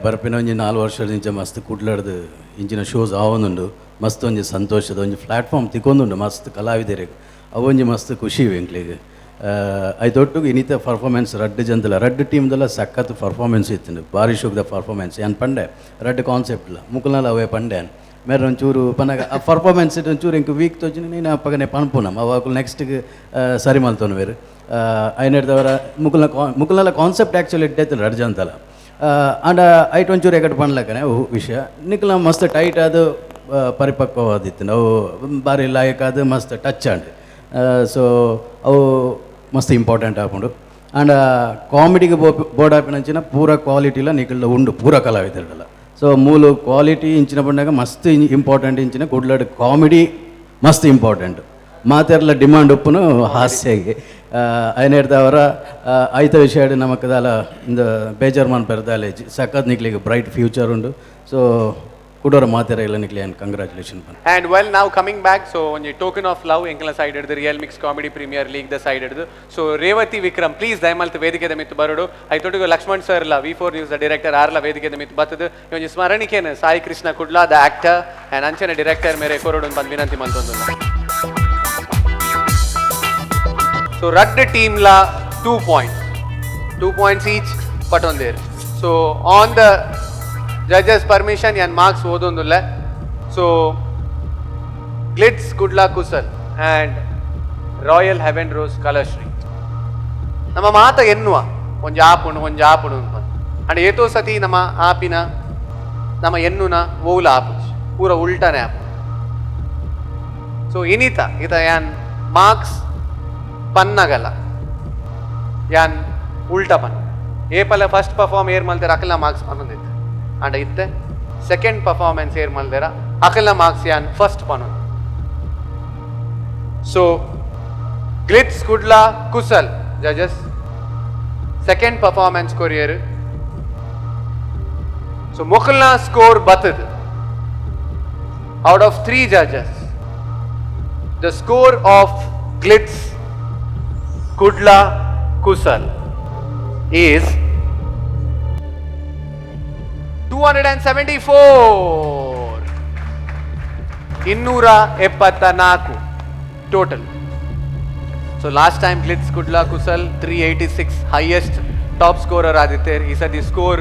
ಬರ್ಪಿನ ಒಂಜಿ 4 ವರ್ಷದಿಂದ ಮಸ್ತ್ ಕುಡ್ಲಾಡ್ದು ಇಂಚಿನ ಶೋಸ್ ಆವೊಂದುಂಡು ಮಸ್ತ್ ಒಂಜಿ ಸಂತೋಷದ ಒಂಜಿ ಪ್ಲಾಟ್ಫಾರ್ಮ್ ತಿಕ್ಕೊಂದುಂಡು ಮಸ್ತ್ ಕಲಾವಿದರಿಗೆ ಅವೊಂಜಿ ಮಸ್ತ್ ಖುಷಿ ಎಂಕ್ಲಿಗೆ. ಐತೊಟ್ಟಿಗೆ ಇನ್ನಿತ ಪರ್ಫಾರ್ಮೆನ್ಸ್ ರಡ್ಡು ಜನದಲ್ಲ ರಡ್ಡು ಟೀಮ್ದೆಲ್ಲ ಸಖತ್ ಪರ್ಫಾರ್ಮೆನ್ಸ್ ಇತ್ತು ಭಾರಿ ಶೋಕ್ದ ಪರ್ಫಾರ್ಮೆನ್ಸ್ ಏನು ಪಂಡೆ ರಡ್ಡು ಕಾನ್ಸೆಪ್ಟ್ಲ ಮುಕ್ಕಲ್ನಲ್ಲ ಅವೇ ಪಂಡೆ ಮೇರೆ ಒಂಚೂರು ಪನಗ ಆ ಪರ್ಫಾರ್ಮೆನ್ಸ್ ಇಟ್ಟು ಒಂಚೂರು ಇಂಕ ವೀಕ್ ತೋಚಿನ ನೀನು ಪಗನೆ ಪನ್ಪುನಮ್ ಅವಾಗ ನೆಕ್ಸ್ಟ್ಗೆ ಸರಿ ಮಲ್ತೋನು ಬೇರೆ ಐನೆಡ್ದವರ ಮುಕ್ಕಲ್ನಲ್ಲ ಕಾನ್ಸೆಪ್ಟ್ ಆ್ಯಕ್ಚುಲಿ ಇಟ್ಟೈತಿಲ್ಲ ರಡ್ಡು ಜನದಲ್ಲ ಅಂಡ್ ಐಟ್ ಒಂಚೂರು ಎಕಟ್ ಪಣ್ಲಕ್ಕನೆ ವಿಷಯ ನಿಕ್ಕಲ ಮಸ್ತ್ ಟೈಟ್ ಅದು ಪರಿಪಕ್ವವಾದಿತ್ತು ಅವು ಭಾರಿ ಲಾಯಕ್ ಅದು ಮಸ್ತ್ ಟಚ್ ಅಂಡ್ ಸೊ ಅವು ಮಸ್ತ್ ಇಂಪಾರ್ಟೆಂಟ್ ಆಪುಂಡು ಆ್ಯಂಡ್ ಕಾಮಿಡಿಗೆ ಬೋರ್ಡ್ ಆಪಿನಂಚಿನ ಪೂರ ಕ್ವಾಲಿಟಿಲ ನಿಕಲ್ದ ಉಂಡು ಪೂರ ಕಲಾವಿದರಲ್ಲ ಸೊ ಮೂಲು ಕ್ವಾಲಿಟಿ ಇಂಚಿನ ಬಂದಾಗ ಮಸ್ತ್ ಇಂಪಾರ್ಟೆಂಟ್ ಇಂಚಿನ ಕುಡ್ಲಡ್ ಕಾಮಿಡಿ ಮಸ್ತ್ ಇಂಪಾರ್ಟೆಂಟ್ ಮಾತೆರ್ಲ ಡಿಮಾಂಡ್ ಉಪ್ಪುನು ಹಾಸ್ಯಗೆ ಐನ ಹಿಡ್ದವರ ಐತ ವಿಷಯ ನಮಕದಾಲ ಇಂದ ಬೇಜಾರು ಮನ್ ಪೆರ್ದಾಲೇಜ್ ಸಖತ್ ನಿಕ್ಲಿಗೆ ಬ್ರೈಟ್ ಫ್ಯೂಚರ್ ಉಂಡು ಸೊ ಕುಡೋರ ಮಾತೆರ ಇಲ್ಲ ನಿಕ್ಲಿ and congratulation And well, now coming back, so on your token of love, Enkala side the Real Mix Comedy Premier League the side so Revati Vikram, please Daimalth Vedike the Mithu Barudu. I told you Lakshman sir la V4 News the director Arla Vedike the Mithu Batadu. Yon Smaranike Sai Krishna Kudla the actor and Anchana director Mere Korodun Banvinanti Mantondula. So Radd team la 2 points. 2 points each put on there. So on the judges permission and marks ಓದೊಂದುಲ್ಲ so Glitz Kudla Kusal and royal heaven rose Kalashree ನಮ್ಮ ಮಾತ ಎನ್ನುವ ಒಂಜಿ ಆಪುಣು ಅಂತ and ಏತೋ ಸತಿ ನಮ್ಮ ಆಪಿನ ನಮ್ಮ ಎನ್ನುನ ಓಲ ಆಪು ಪೂರ ಉಲ್ಟನೆ ಆಪು ಸೊ ಈತ ಯಾನ್ ಮಾರ್ಕ್ಸ್ ಪನ್ನಗಲ್ಲ ಯಾನ್ ಉಲ್ಟ ಪನ್ ಏಪಲ ಫಸ್ಟ್ ಪರ್ಫಾರ್ಮ್ ಏರ್ ಮಲ್ತಾರೆ ಅಕಲ್ನ ಮಾರ್ಕ್ಸ್ ಪನ್ನೊಂದಿತ್ತು ಅಂಡ್ ಇತ್ತೆ ಸೆಕೆಂಡ್ ಪರ್ಫಾರ್ಮೆನ್ಸ್ ಏರ್ ಮಲ್ದೇರ ಅಕಲ್ನ ಮಾರ್ಕ್ಸ್ ಯಾನ್ ಫಸ್ಟ್ ಪನ್ನೊಂದು ಸೊ ಗ್ಲಿಟ್ಸ್ ಕುಡ್ಲಾ ಕುಸಲ್ ಜಜಸ್ ಸೆಕೆಂಡ್ ಪರ್ಫಾರ್ಮೆನ್ಸ್ ಕೊರಿಯರ್ ಸೊ ಮೊಕಲ್ನ ಸ್ಕೋರ್ ಬತ್ತದ ಔಟ್ ಆಫ್ 3 ಜಜಸ್ the score of Glitz Kudla ಕುಸಲ್ is 274 total. So last time Glitz Kudla Kusal 386 highest top scorer Aditya. He said the score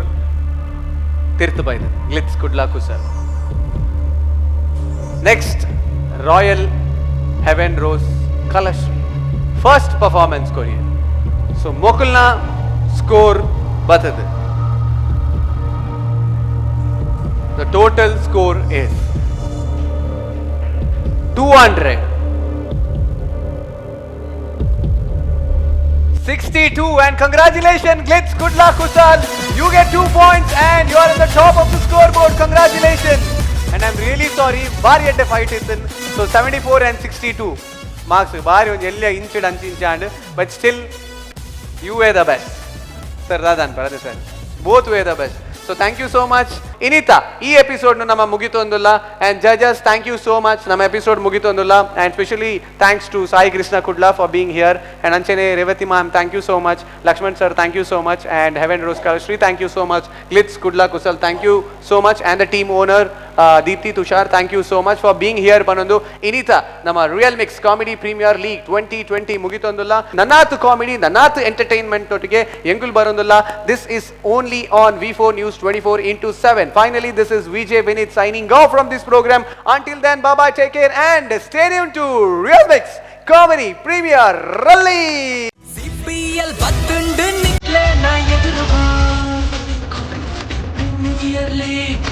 tirth by Glitz Kudla Kusal. Next Royal Heaven Rose Kalashri. First performance Korean. So Mokulna score batad. The total score is 262 and congratulations Glitz Kudla Kusal. You get 2 points and you are at the top of the scoreboard. Congratulations. And I'm really sorry. Bari at the fight is in. So 74 and 62 marks. Bari on yella inchid anchand. But still you were the best. Sir Radan brother sir. Both were the best. So thank you so much. Inita, ee episode nu nama mugitondula and judges thank you so much. Nama episode mugitondula and especially thanks to Sai Krishna Kudla for being here and Anchane Revati ma'am thank you so much. Lakshman sir thank you so much and Heaven Rose Kalashri thank you so much. Glitz Kudla Kusal thank you so much and the team owner Deepthi Tushar thank you so much for being here Panandu. Inita, nama Real Mix Comedy Premier League 2020 mugitondula. Nanathu comedy, Nanathu entertainment totige engul barondula. This is only on V4 News 24/7. Finally, this is VJ Vinith signing off from this program. Until then, bye-bye, take care and stay tuned to Real Mix Comedy Premier League. CPL ಬತ್ತುಂಡು ನಿಕ್ಲೆ ನಾ ಎದುರುಗು Premier League